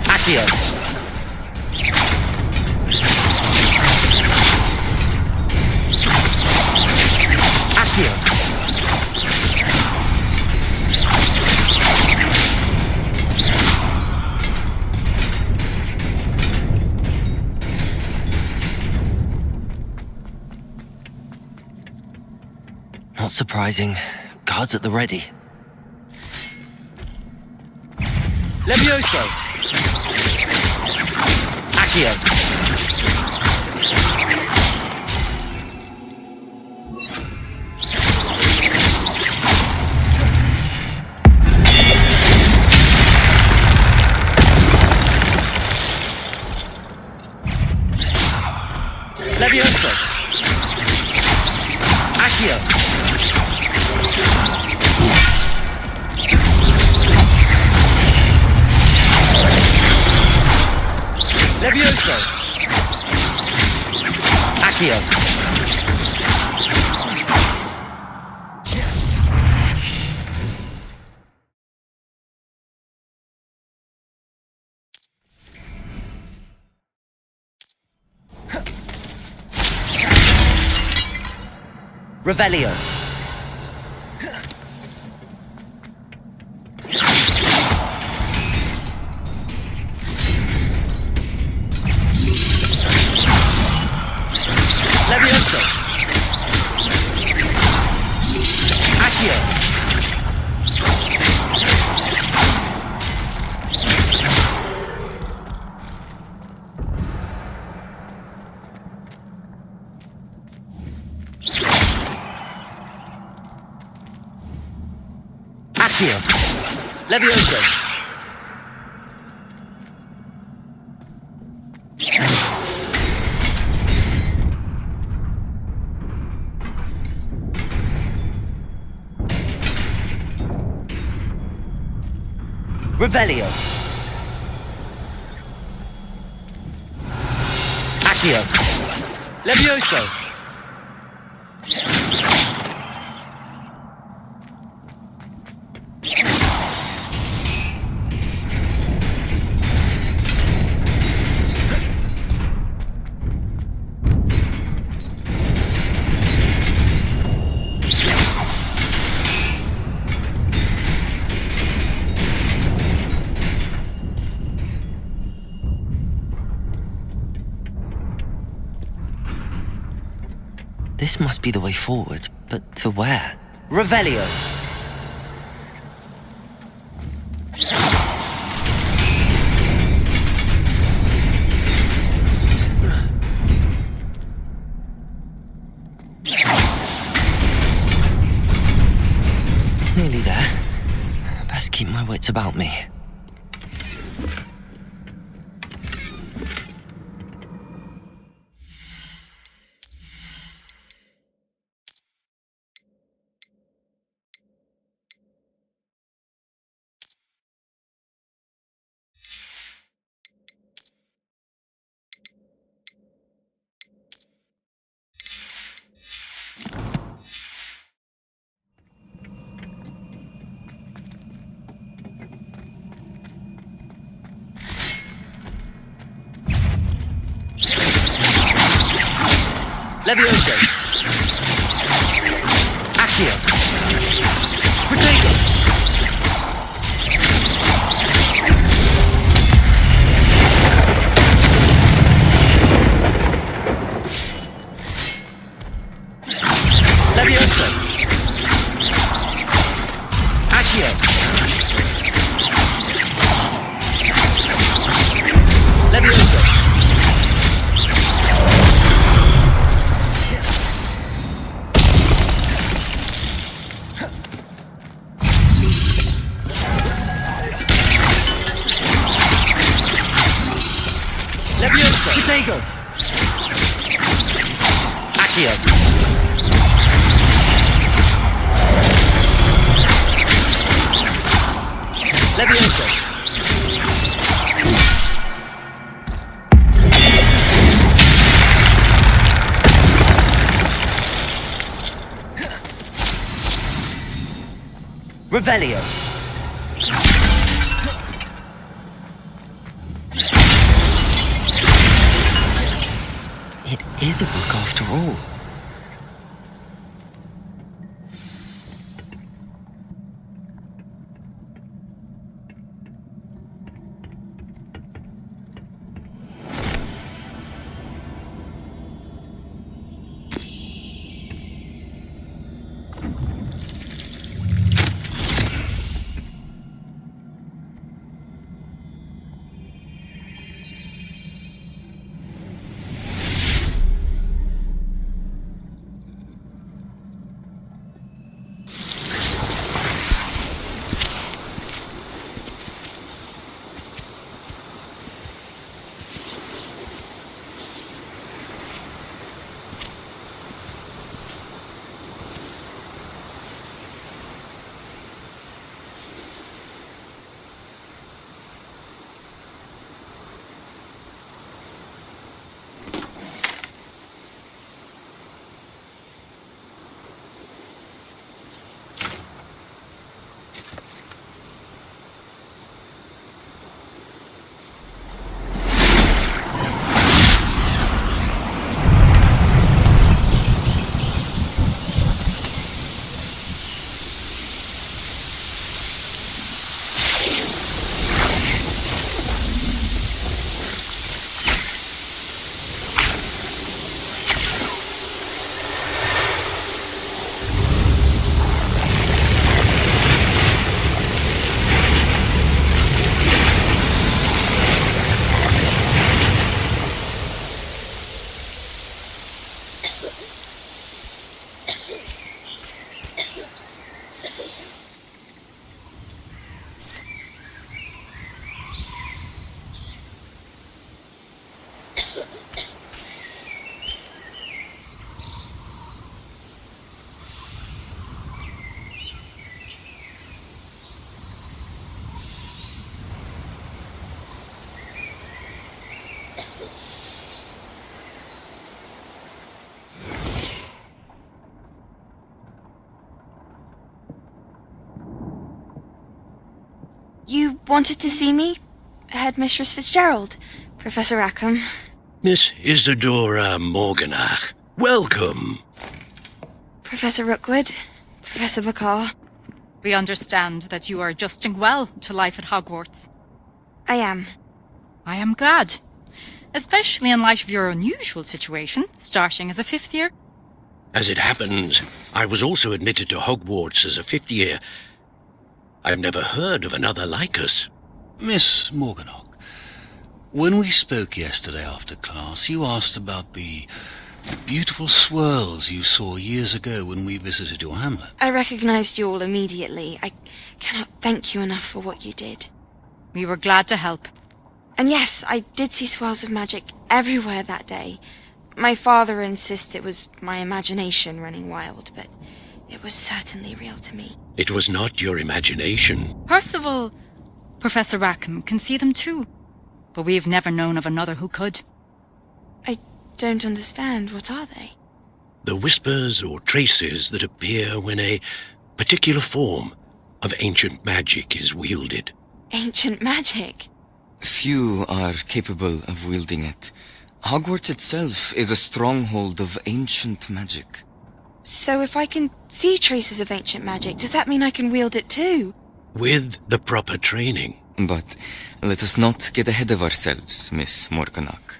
Accio. Accio. Not surprising. Guards at the ready. Levioso. Accio. Levioso. Accio. Levioso. Accio. Revelio. Levioso. Accio. Accio. Levioso. Revelio. Accio. Levioso. This must be the way forward, but to where? Revelio. Nearly there. Best keep my wits about me. Levioso. Accio. Protego. Levioso. Accio. Levioso. Levioso. Protego. Accio. Levioso. Revelio. It is a book after all. wanted to see me? Headmistress Fitzgerald, Professor Rackham. Miss Isadora Morganach, welcome. Professor Rookwood, Professor Bakar. We understand that you are adjusting well to life at Hogwarts. I am. I am glad. Especially in light of your unusual situation, starting as a 5th year. As it happens, I was also admitted to Hogwarts as a 5th year. I've never heard of another like us. Miss Morganach, when we spoke yesterday after class, you asked about the beautiful swirls you saw years ago when we visited your hamlet. I recognized you all immediately. I cannot thank you enough for what you did. We were glad to help. And yes, I did see swirls of magic everywhere that day. My father insists it was my imagination running wild, but it was certainly real to me. It was not your imagination. Percival, Professor Rackham can see them too, but we have never known of another who could. I don't understand. What are they? The whispers or traces that appear when a particular form of ancient magic is wielded. Ancient magic? Few are capable of wielding it. Hogwarts itself is a stronghold of ancient magic. So if I can see traces of ancient magic, does that mean I can wield it too? With the proper training. But let us not get ahead of ourselves, Miss Morganach.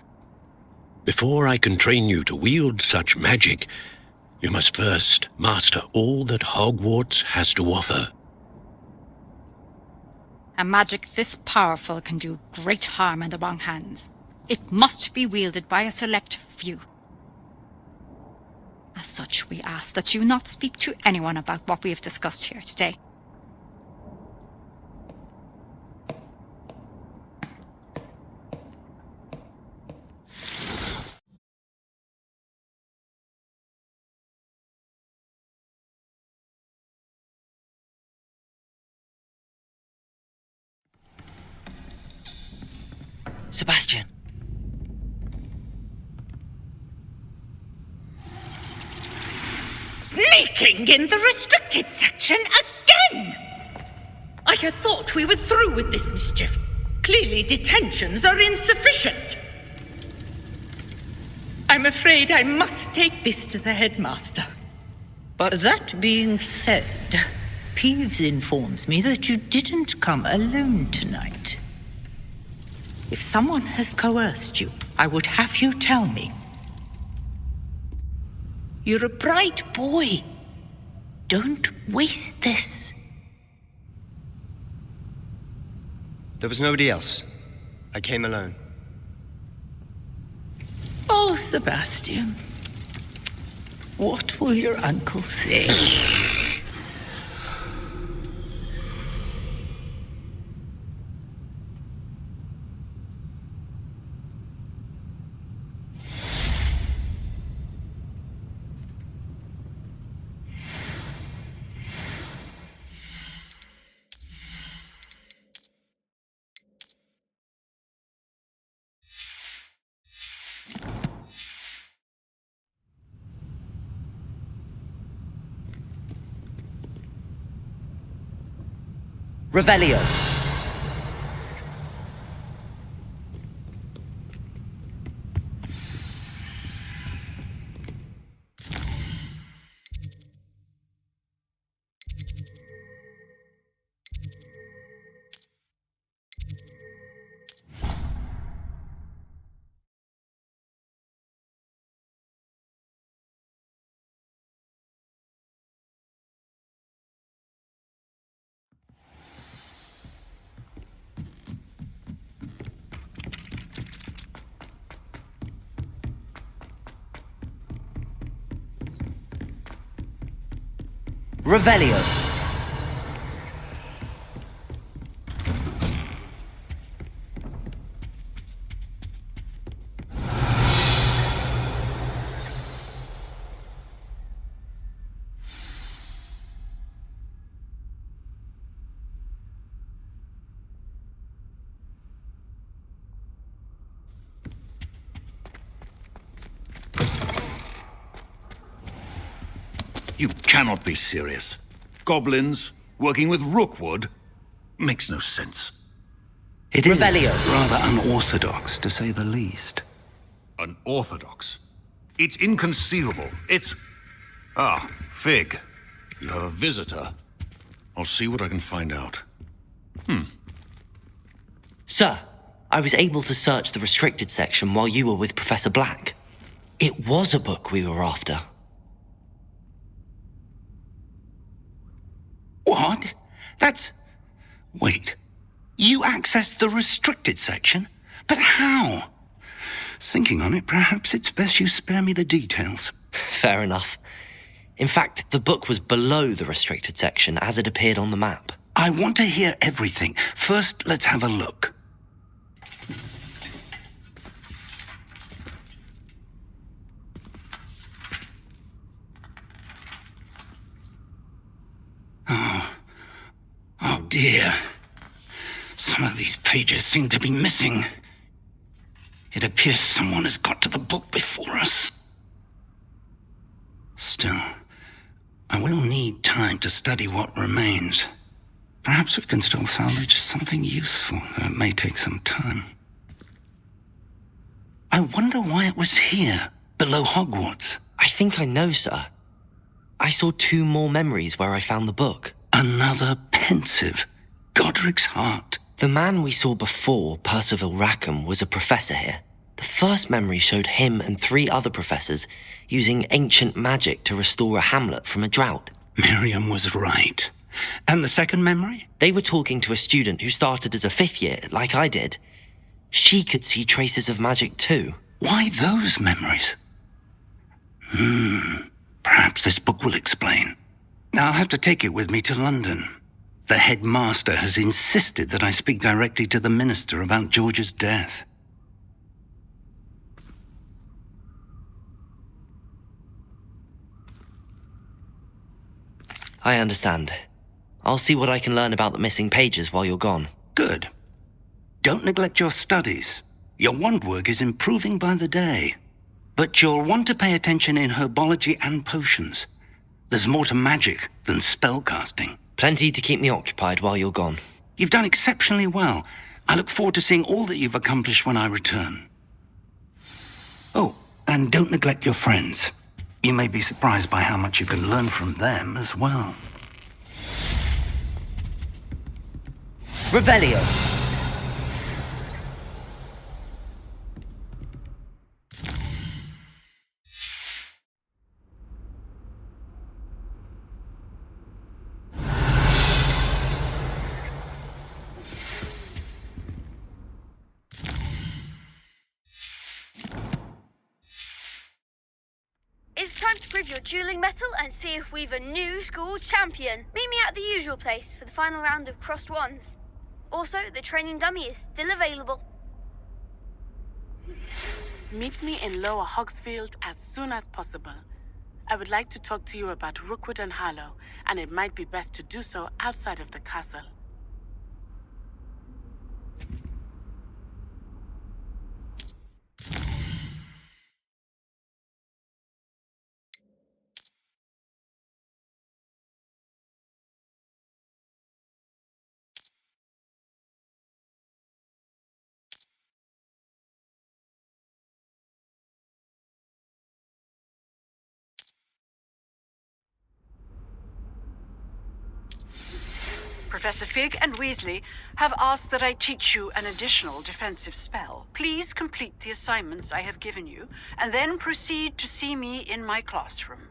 Before I can train you to wield such magic, you must first master all that Hogwarts has to offer. A magic this powerful can do great harm in the wrong hands. It must be wielded by a select few. As such, we ask that you not speak to anyone about what we have discussed here today. Sebastian. Sneaking in the restricted section again! I had thought we were through with this mischief. Clearly detentions are insufficient. I'm afraid I must take this to the headmaster. But that being said, Peeves informs me that you didn't come alone tonight. If someone has coerced you, I would have you tell me. You're a bright boy. Don't waste this. There was nobody else. I came alone. Oh, Sebastian. What will your uncle say? Revelio. Revelio. You cannot be serious. Goblins working with Rookwood? Makes no sense. It is Revelio. rather unorthodox, to say the least. Unorthodox? It's inconceivable. It's... Ah, Fig. You have a visitor. I'll see what I can find out. Sir, I was able to search the restricted section while you were with Professor Black. It was a book we were after. What? That's... Wait. You accessed the restricted section? But how? Thinking on it, perhaps it's best you spare me the details. Fair enough. In fact, the book was below the restricted section as it appeared on the map. I want to hear everything. First, let's have a look. Oh dear. Some of these pages seem to be missing. It appears someone has got to the book before us. Still, I will need time to study what remains. Perhaps we can still salvage something useful, though it may take some time. I wonder why it was here, below Hogwarts. I think I know, sir. I saw 2 more memories where I found the book. Another pensive. Godric's heart. The man we saw before, Percival Rackham, was a professor here. The first memory showed him and 3 other professors using ancient magic to restore a hamlet from a drought. Miriam was right. And the second memory? They were talking to a student who started as a 5th year, like I did. She could see traces of magic too. Why those memories? Perhaps this book will explain. I'll have to take it with me to London. The headmaster has insisted that I speak directly to the minister about George's death. I understand. I'll see what I can learn about the missing pages while you're gone. Good. Don't neglect your studies. Your wand work is improving by the day. But you'll want to pay attention in herbology and potions. There's more to magic than spellcasting. Plenty to keep me occupied while you're gone. You've done exceptionally well. I look forward to seeing all that you've accomplished when I return. Oh, and don't neglect your friends. You may be surprised by how much you can learn from them as well. Revelio. It's time to prove your dueling mettle and see if we've a new school champion. Meet me at the usual place for the final round of crossed wands. Also, the training dummy is still available. Meet me in Lower Hogsfield as soon as possible. I would like to talk to you about Rookwood and Harlow, and it might be best to do so outside of the castle. Professor Fig and Weasley have asked that I teach you an additional defensive spell. Please complete the assignments I have given you, and then proceed to see me in my classroom.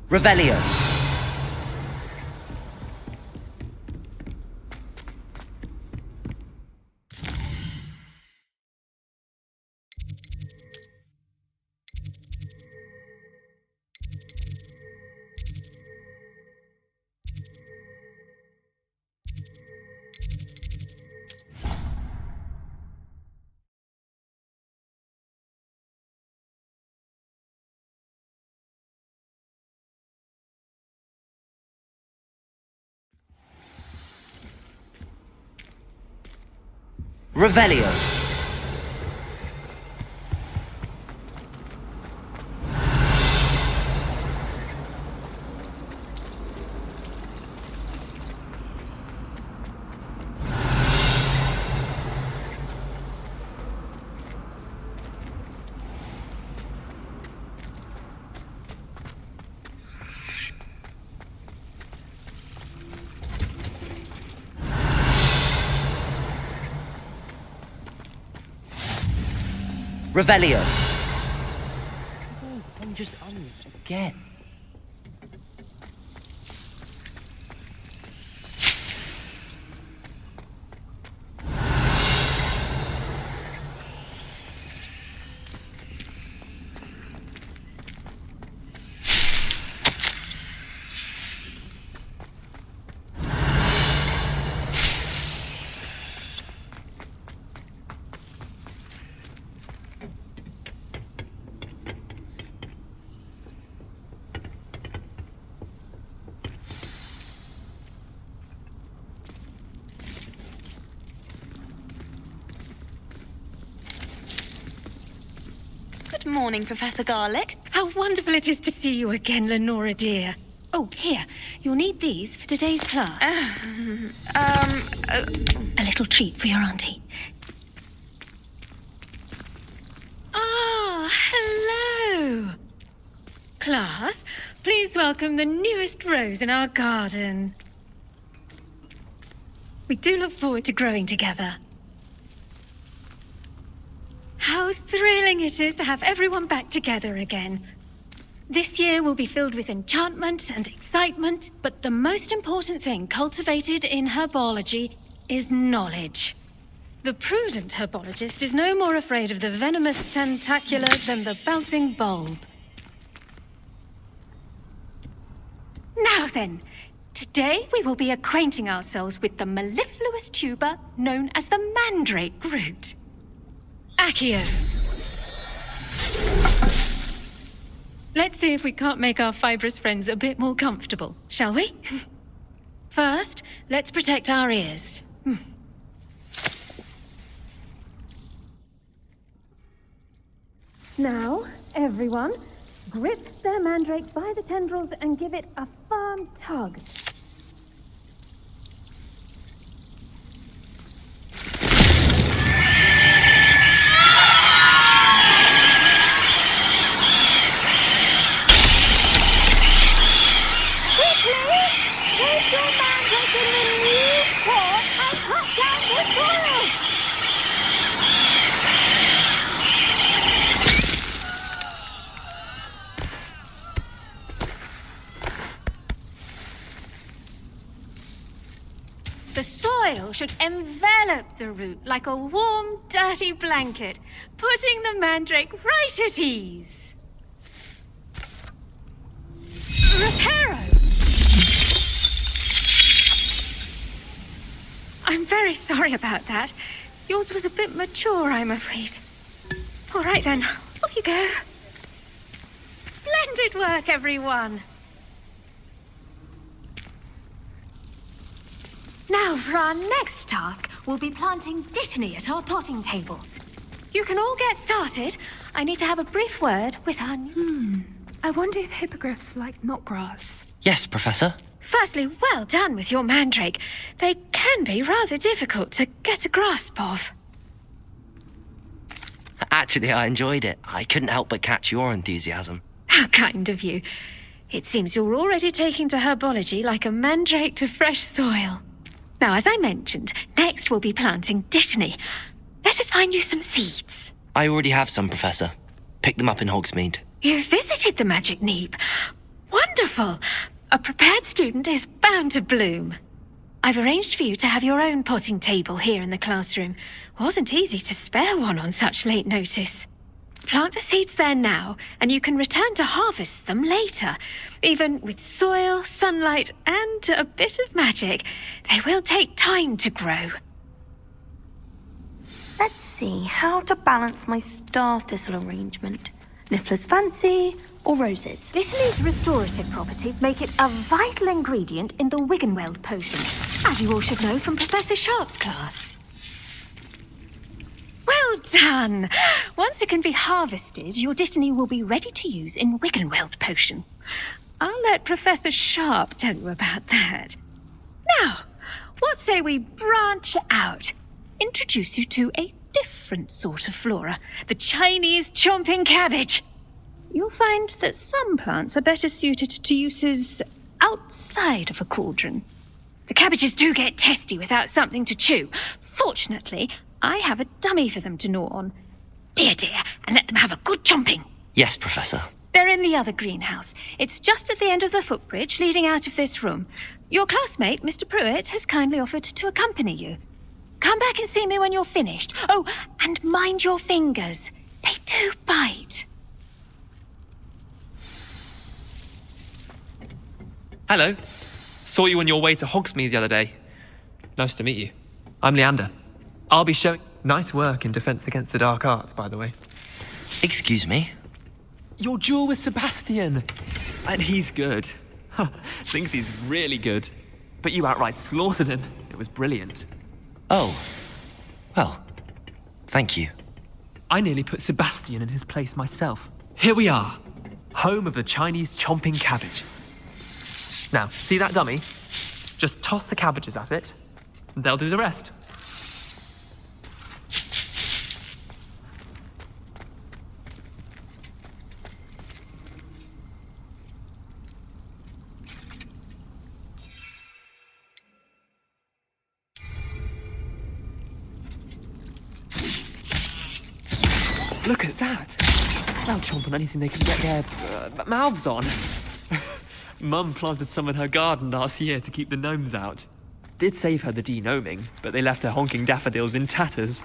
Revelio. Revelio. Revelio. I'm just on again. Good morning, Professor Garlick. How wonderful it is to see you again, Lenora dear. Oh, here. You'll need these for today's class. A little treat for your auntie. Ah, hello. Class, please welcome the newest rose in our garden. We do look forward to growing together. How thrilling it is to have everyone back together again. This year will be filled with enchantment and excitement, but the most important thing cultivated in herbology is knowledge. The prudent herbologist is no more afraid of the venomous tentacula than the bouncing bulb. Now then, today we will be acquainting ourselves with the mellifluous tuber known as the mandrake root. Accio. Let's see if we can't make our fibrous friends a bit more comfortable, shall we? First, let's protect our ears. Now, everyone, grip their mandrake by the tendrils and give it a firm tug. Take your mandrake in the new paw and cut down the soil! The soil should envelop the root like a warm, dirty blanket, putting the mandrake right at ease. Reparo! I'm very sorry about that. Yours was a bit mature, I'm afraid. All right then, off you go. Splendid work, everyone. Now, for our next task, we'll be planting dittany at our potting tables. You can all get started. I need to have a brief word with our... I wonder if hippogriffs like knotgrass. Yes, Professor. Firstly, well done with your mandrake. They can be rather difficult to get a grasp of. Actually, I enjoyed it. I couldn't help but catch your enthusiasm. How kind of you. It seems you're already taking to herbology like a mandrake to fresh soil. Now, as I mentioned, next we'll be planting dittany. Let us find you some seeds. I already have some, Professor. Picked them up in Hogsmeade. You visited the Magic Neep. Wonderful! A prepared student is bound to bloom. I've arranged for you to have your own potting table here in the classroom. Wasn't easy to spare one on such late notice. Plant the seeds there now, and you can return to harvest them later. Even with soil, sunlight, and a bit of magic, they will take time to grow. Let's see how to balance my star thistle arrangement. Niffler's fancy or roses? Dittany's restorative properties make it a vital ingredient in the Wiggenweld potion, as you all should know from Professor Sharp's class. Well done! Once it can be harvested, your Dittany will be ready to use in Wiggenweld potion. I'll let Professor Sharp tell you about that. Now, what say we branch out? Introduce you to a different sort of flora, the Chinese chomping cabbage. You'll find that some plants are better suited to uses outside of a cauldron. The cabbages do get testy without something to chew. Fortunately, I have a dummy for them to gnaw on. Be a dear and let them have a good chomping. Yes, Professor. They're in the other greenhouse. It's just at the end of the footbridge leading out of this room. Your classmate, Mr. Pruitt, has kindly offered to accompany you. Come back and see me when you're finished. Oh, and mind your fingers. They do bite. Hello. Saw you on your way to Hogsmeade the other day. Nice to meet you. I'm Leander. I'll be showing... Nice work in Defense Against the Dark Arts, by the way. Excuse me? Your duel with Sebastian. And he's good. Thinks he's really good. But you outright slaughtered him. It was brilliant. Oh. Well, thank you. I nearly put Sebastian in his place myself. Here we are. Home of the Chinese chomping cabbage. Now, see that dummy? Just toss the cabbages at it, and they'll do the rest. Look at that! They'll chomp on anything they can get their mouths on. Mum planted some in her garden last year to keep the gnomes out. Did save her the de-gnoming, but they left her honking daffodils in tatters.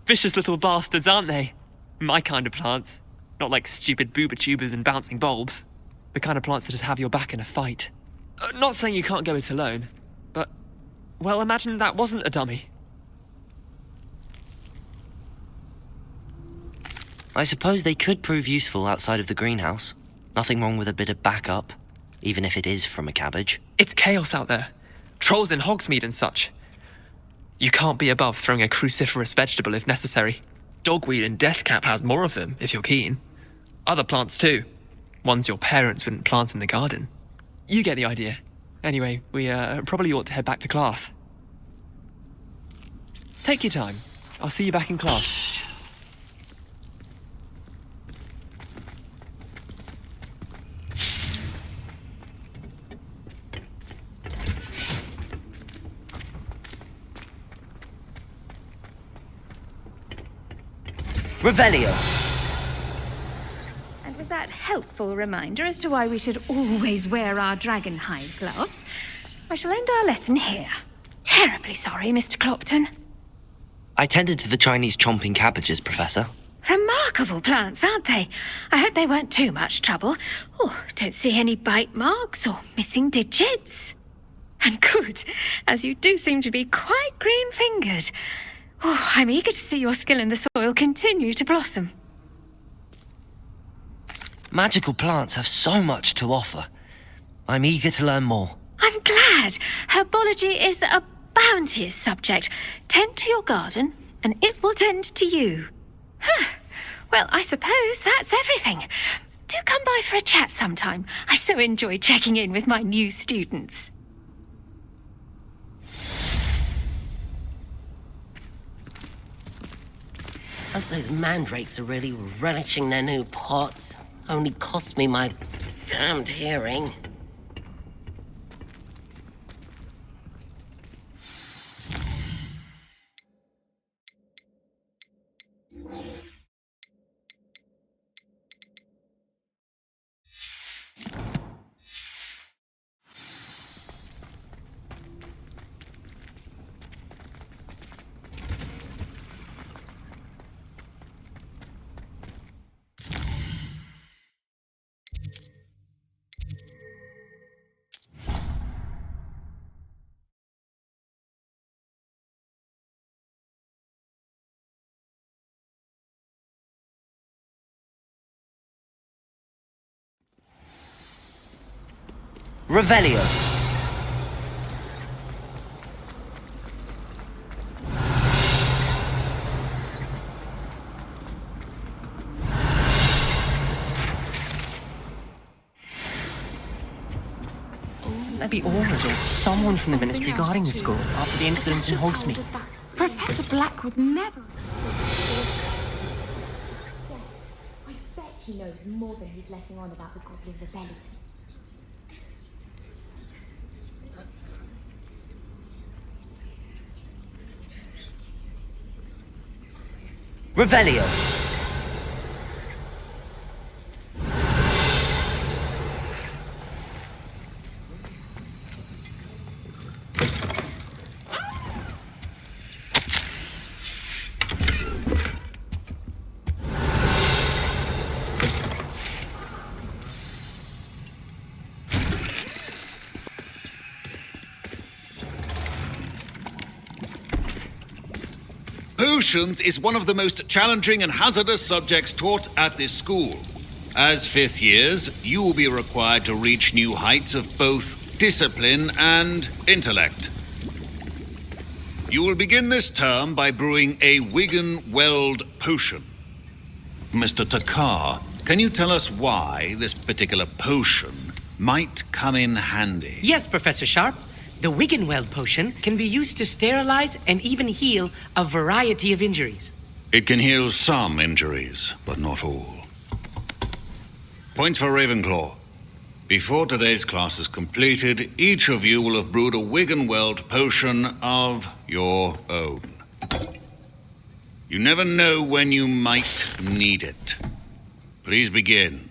Vicious little bastards, aren't they? My kind of plants. Not like stupid booba tubers and bouncing bulbs. The kind of plants that'd have your back in a fight. Not saying you can't go it alone, but... well, imagine that wasn't a dummy. I suppose they could prove useful outside of the greenhouse. Nothing wrong with a bit of backup, even if it is from a cabbage. It's chaos out there. Trolls in Hogsmeade and such. You can't be above throwing a cruciferous vegetable if necessary. Dogweed and deathcap has more of them, if you're keen. Other plants too. Ones your parents wouldn't plant in the garden. You get the idea. Anyway, we probably ought to head back to class. Take your time. I'll see you back in class. Revelio. And with that helpful reminder as to why we should always wear our dragon hide gloves, I shall end our lesson here. Terribly sorry, Mr. Clopton. I tended to the Chinese chomping cabbages, Professor. Remarkable plants, aren't they? I hope they weren't too much trouble. Oh, don't see any bite marks or missing digits. And good, as you do seem to be quite green-fingered. Oh, I'm eager to see your skill in the soil continue to blossom. Magical plants have so much to offer. I'm eager to learn more. I'm glad. Herbology is a bounteous subject. Tend to your garden, and it will tend to you. Well, I suppose that's everything. Do come by for a chat sometime. I so enjoy checking in with my new students. Hope those mandrakes are really relishing their new pots. Only cost me my damned hearing. Revelio. There be auras or someone from the Ministry guarding the school after the incident in Hogsmeade. Professor Black would never. I bet he knows more than he's letting on about the Goblin Rebellion. Revelio. Potions is one of the most challenging and hazardous subjects taught at this school. As fifth years, you will be required to reach new heights of both discipline and intellect. You will begin this term by brewing a Wigan-Weld potion. Mr. Takar, can you tell us why this particular potion might come in handy? Yes, Professor Sharp. The Wigan-Weld potion can be used to sterilize and even heal a variety of injuries. It can heal some injuries, but not all. Points for Ravenclaw. Before today's class is completed, each of you will have brewed a Wigan-Weld potion of your own. You never know when you might need it. Please begin.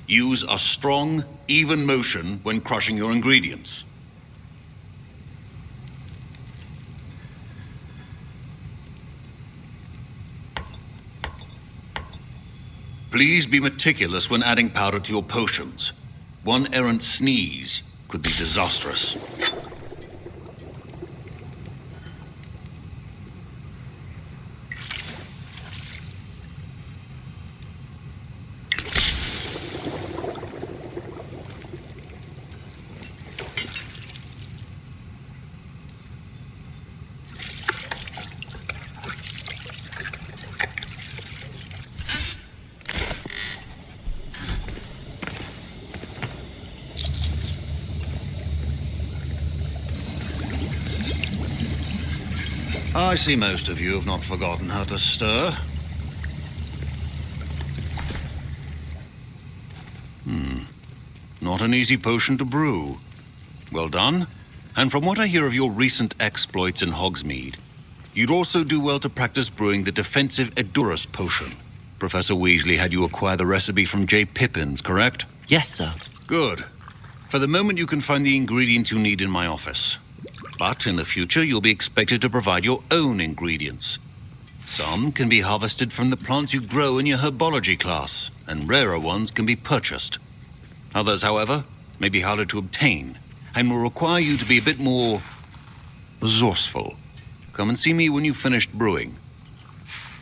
Use a strong, even motion when crushing your ingredients. Please be meticulous when adding powder to your potions. One errant sneeze could be disastrous. I see most of you have not forgotten how to stir. Not an easy potion to brew. Well done. And from what I hear of your recent exploits in Hogsmeade, you'd also do well to practice brewing the defensive Edurus potion. Professor Weasley had you acquire the recipe from J. Pippins, correct? Yes, sir. Good. For the moment, you can find the ingredients you need in my office. But in the future, you'll be expected to provide your own ingredients. Some can be harvested from the plants you grow in your herbology class, and rarer ones can be purchased. Others, however, may be harder to obtain, and will require you to be a bit more resourceful. Come and see me when you've finished brewing,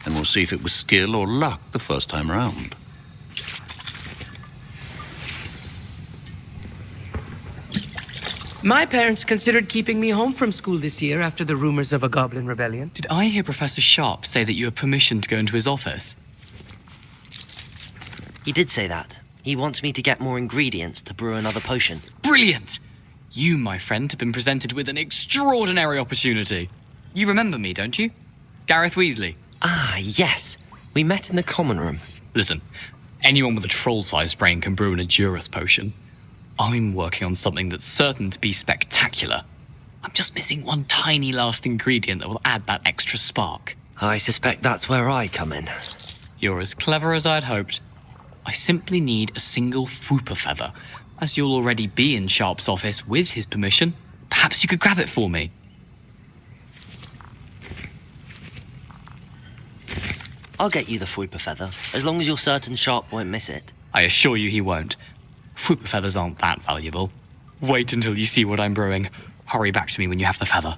and we'll see if it was skill or luck the first time round. My parents considered keeping me home from school this year after the rumors of a Goblin Rebellion. Did I hear Professor Sharp say that you have permission to go into his office? He did say that. He wants me to get more ingredients to brew another potion. Brilliant! You, my friend, have been presented with an extraordinary opportunity. You remember me, don't you? Gareth Weasley. Ah, yes. We met in the common room. Listen, anyone with a troll-sized brain can brew an Edurus potion. I'm working on something that's certain to be spectacular. I'm just missing one tiny last ingredient that will add that extra spark. I suspect that's where I come in. You're as clever as I'd hoped. I simply need a single Fwooper feather. As you'll already be in Sharp's office with his permission, perhaps you could grab it for me. I'll get you the Fwooper feather, as long as you're certain Sharp won't miss it. I assure you he won't. Fwooper feathers aren't that valuable. Wait until you see what I'm brewing. Hurry back to me when you have the feather.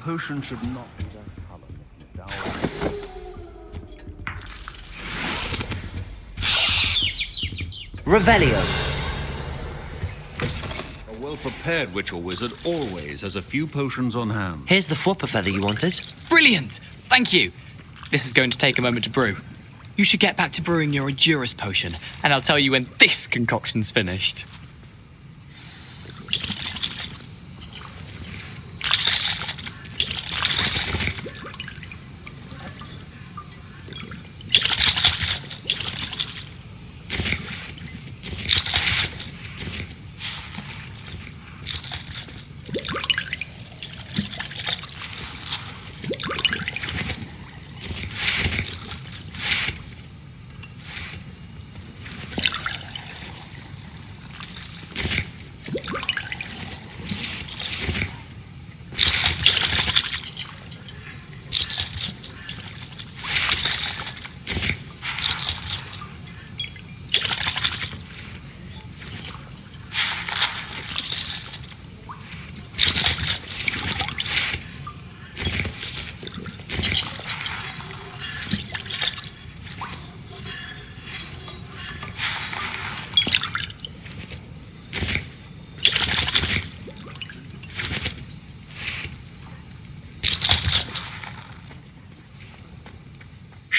potion should not be that color. Revelio. A well-prepared witch or wizard always has a few potions on hand. Here's the Fwopper feather you wanted. Brilliant! Thank you. This is going to take a moment to brew. You should get back to brewing your Endurus potion, and I'll tell you when this concoction's finished.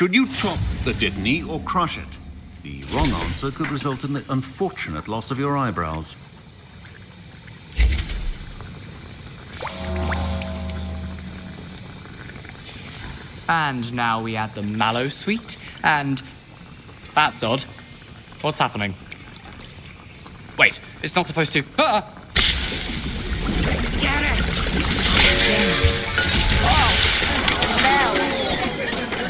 Should you chop the Dittany or crush it? The wrong answer could result in the unfortunate loss of your eyebrows. And now we add the mallow sweet, and... That's odd. What's happening? Wait, it's not supposed to... Ah!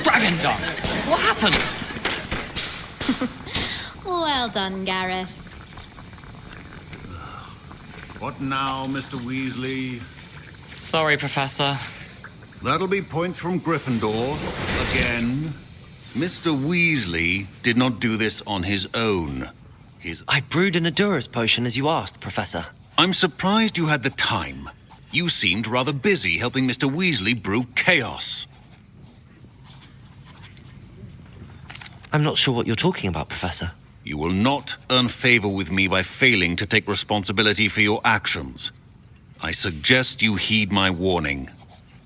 Dragon Dung! What happened? Well done, Gareth. What now, Mr. Weasley? Sorry, Professor. That'll be points from Gryffindor. Again. Mr. Weasley did not do this on his own. I brewed an Endurus potion as you asked, Professor. I'm surprised you had the time. You seemed rather busy helping Mr. Weasley brew chaos. I'm not sure what you're talking about, Professor. You will not earn favor with me by failing to take responsibility for your actions. I suggest you heed my warning.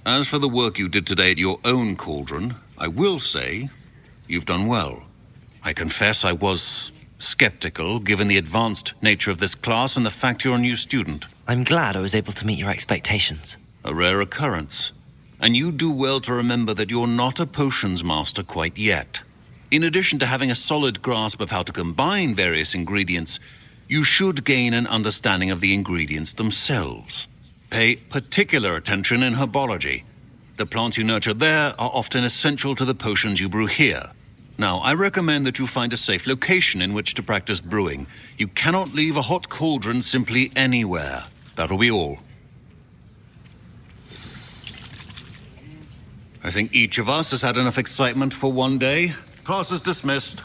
As for the work you did today at your own cauldron, I will say you've done well. I confess I was skeptical, given the advanced nature of this class and the fact you're a new student. I'm glad I was able to meet your expectations. A rare occurrence. And you do well to remember that you're not a potions master quite yet. In addition to having a solid grasp of how to combine various ingredients, you should gain an understanding of the ingredients themselves. Pay particular attention in herbology. The plants you nurture there are often essential to the potions you brew here. Now, I recommend that you find a safe location in which to practice brewing. You cannot leave a hot cauldron simply anywhere. That'll be all. I think each of us has had enough excitement for one day. Class is dismissed.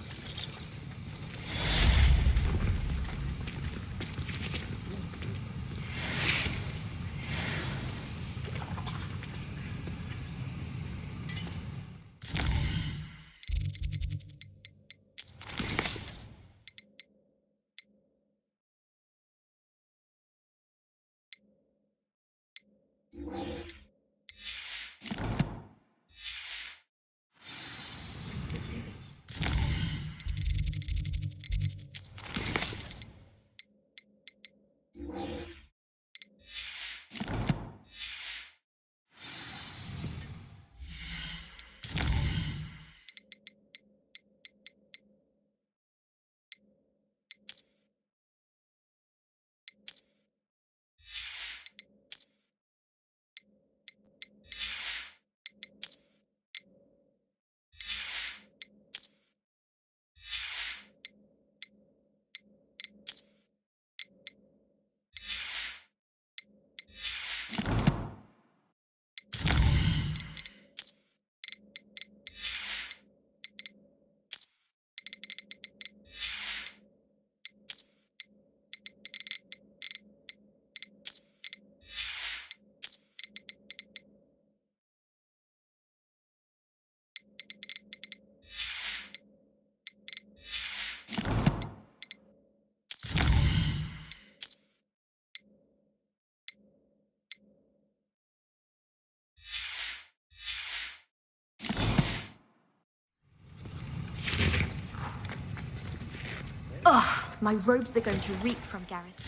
Ugh, my robes are going to reek from Gareth.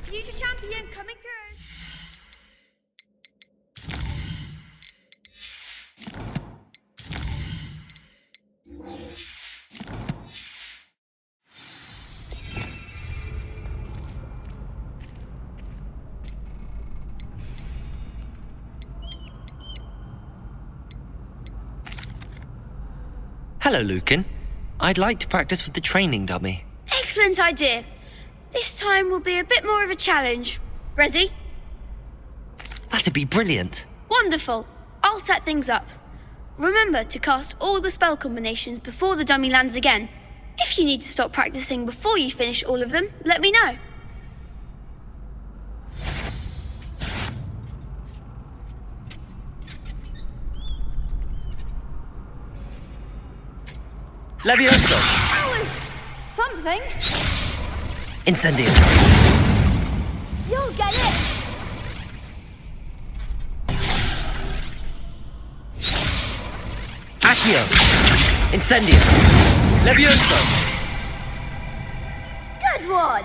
Future champion coming through. Hello, Lucan. I'd like to practice with the training dummy. Excellent idea. This time will be a bit more of a challenge. Ready? That'd be brilliant. Wonderful. I'll set things up. Remember to cast all the spell combinations before the dummy lands again. If you need to stop practicing before you finish all of them, let me know. Levioso! That was something. Incendio! You'll get it. Accio! Incendio! Levioso! Good one.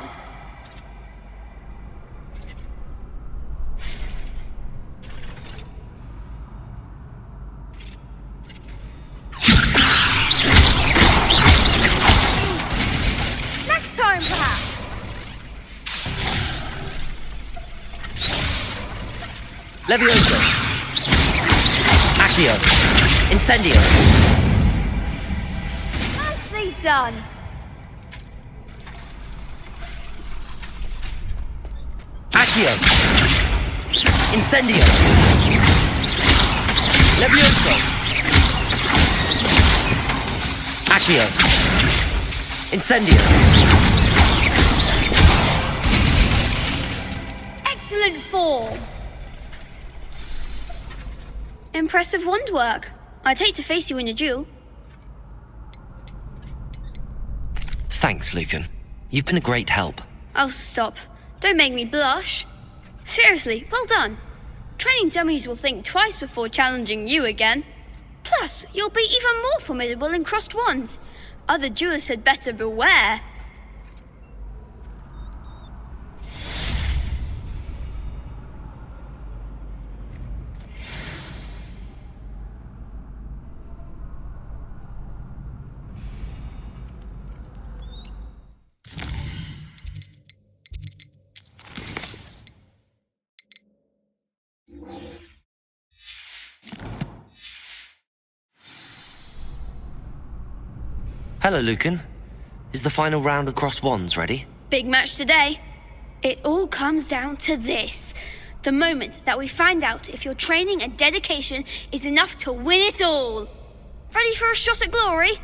Next time, perhaps. Levioso! Accio! Incendio! Nicely done. Accio! Incendio! Levioso! Accio! Incendio! Excellent form. Impressive wand work. I'd hate to face you in a duel. Thanks, Lucan. You've been a great help. Oh, stop. Don't make me blush. Seriously, well done. Training dummies will think twice before challenging you again. Plus, you'll be even more formidable in crossed wands. Other duelists had better beware. Hello, Lucan. Is the final round of cross wands ready? Big match today. It all comes down to this. The moment that we find out if your training and dedication is enough to win it all. Ready for a shot at glory?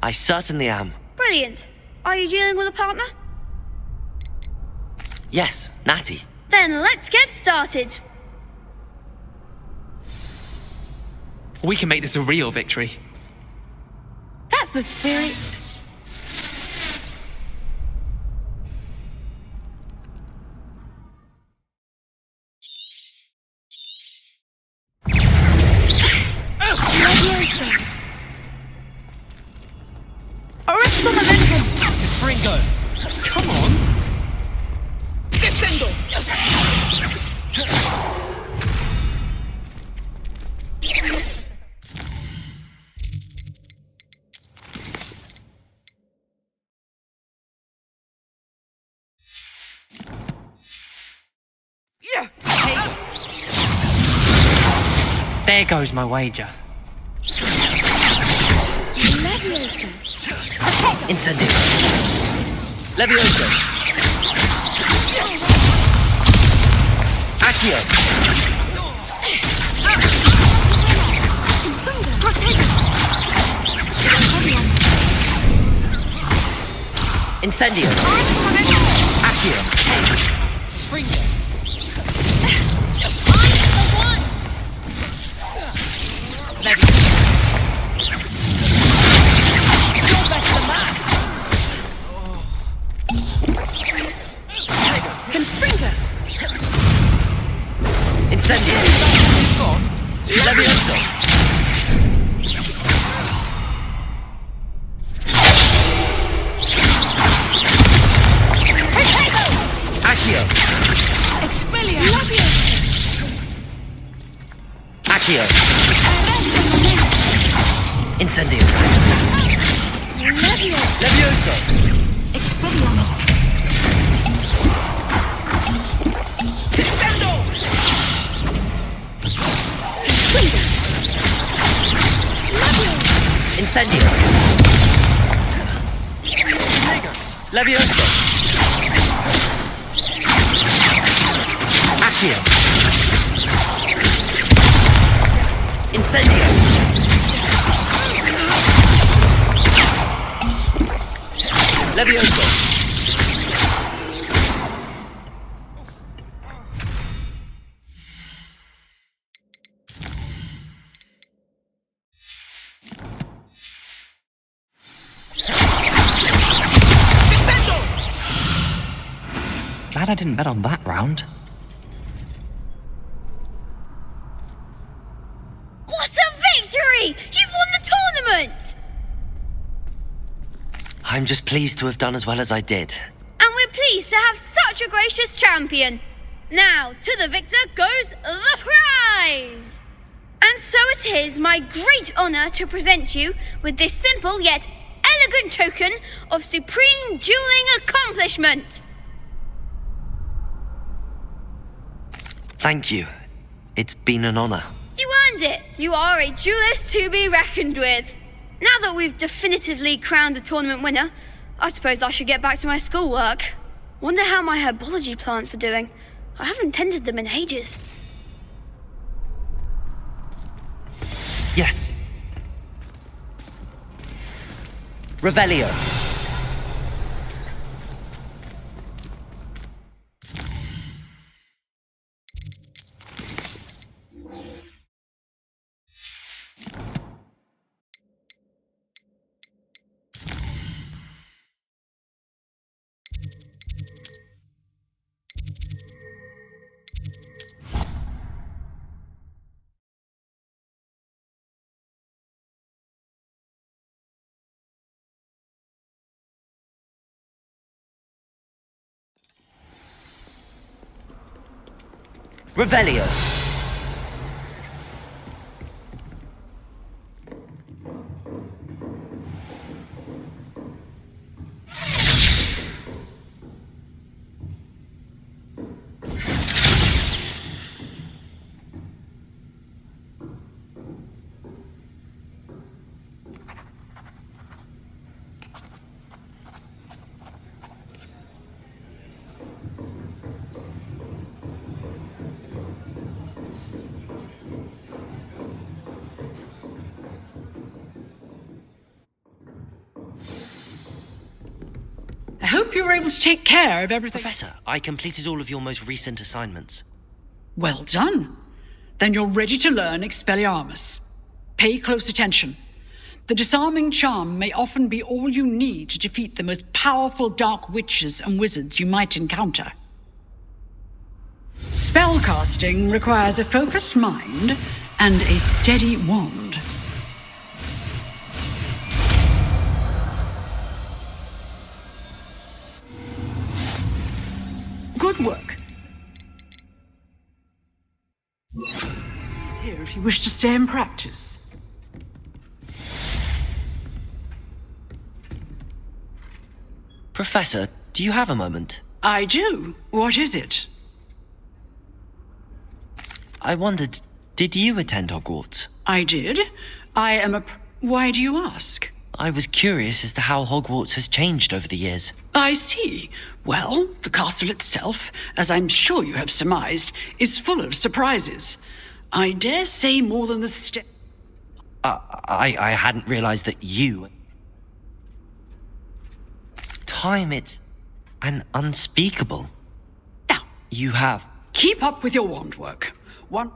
I certainly am. Brilliant. Are you dealing with a partner? Yes, Natty. Then let's get started. We can make this a real victory. That's the spirit. Arresto momentum! Fringo! Come on! Descendo! There goes my wager. Levioso. Incendio! Levioso! Accio! Incendio! Accio! Incendio! Levioso! Accio! Expelliarmus! Accio! Incendio! Levioso! Expelliarmus! Incendio! Levioso! Accio! Incendio! Levioso! Glad I didn't bet on that round. What a victory! You've won the tournament! I'm just pleased to have done as well as I did. And we're pleased to have such a gracious champion. Now, to the victor goes the prize! And so it is my great honour to present you with this simple yet elegant token of supreme dueling accomplishment. Thank you. It's been an honour. You earned it. You are a duelist to be reckoned with. Now that we've definitively crowned the tournament winner, I suppose I should get back to my schoolwork. Wonder how my herbology plants are doing. I haven't tended them in ages. Yes. Revelio. Revelio. I hope you were able to take care of everything. Professor, I completed all of your most recent assignments. Well done. Then you're ready to learn Expelliarmus. Pay close attention. The disarming charm may often be all you need to defeat the most powerful dark witches and wizards you might encounter. Spellcasting requires a focused mind and a steady wand. Good work. Here if you wish to stay and practice. Professor, do you have a moment? I do. What is it? I wondered, did you attend Hogwarts? I did. I am a... Why do you ask? I was curious as to how Hogwarts has changed over the years. I see. Well, the castle itself, as I'm sure you have surmised, is full of surprises. I dare say more than the I hadn't realized that you... Time, it's an unspeakable. Now, you have... Keep up with your wand work. One...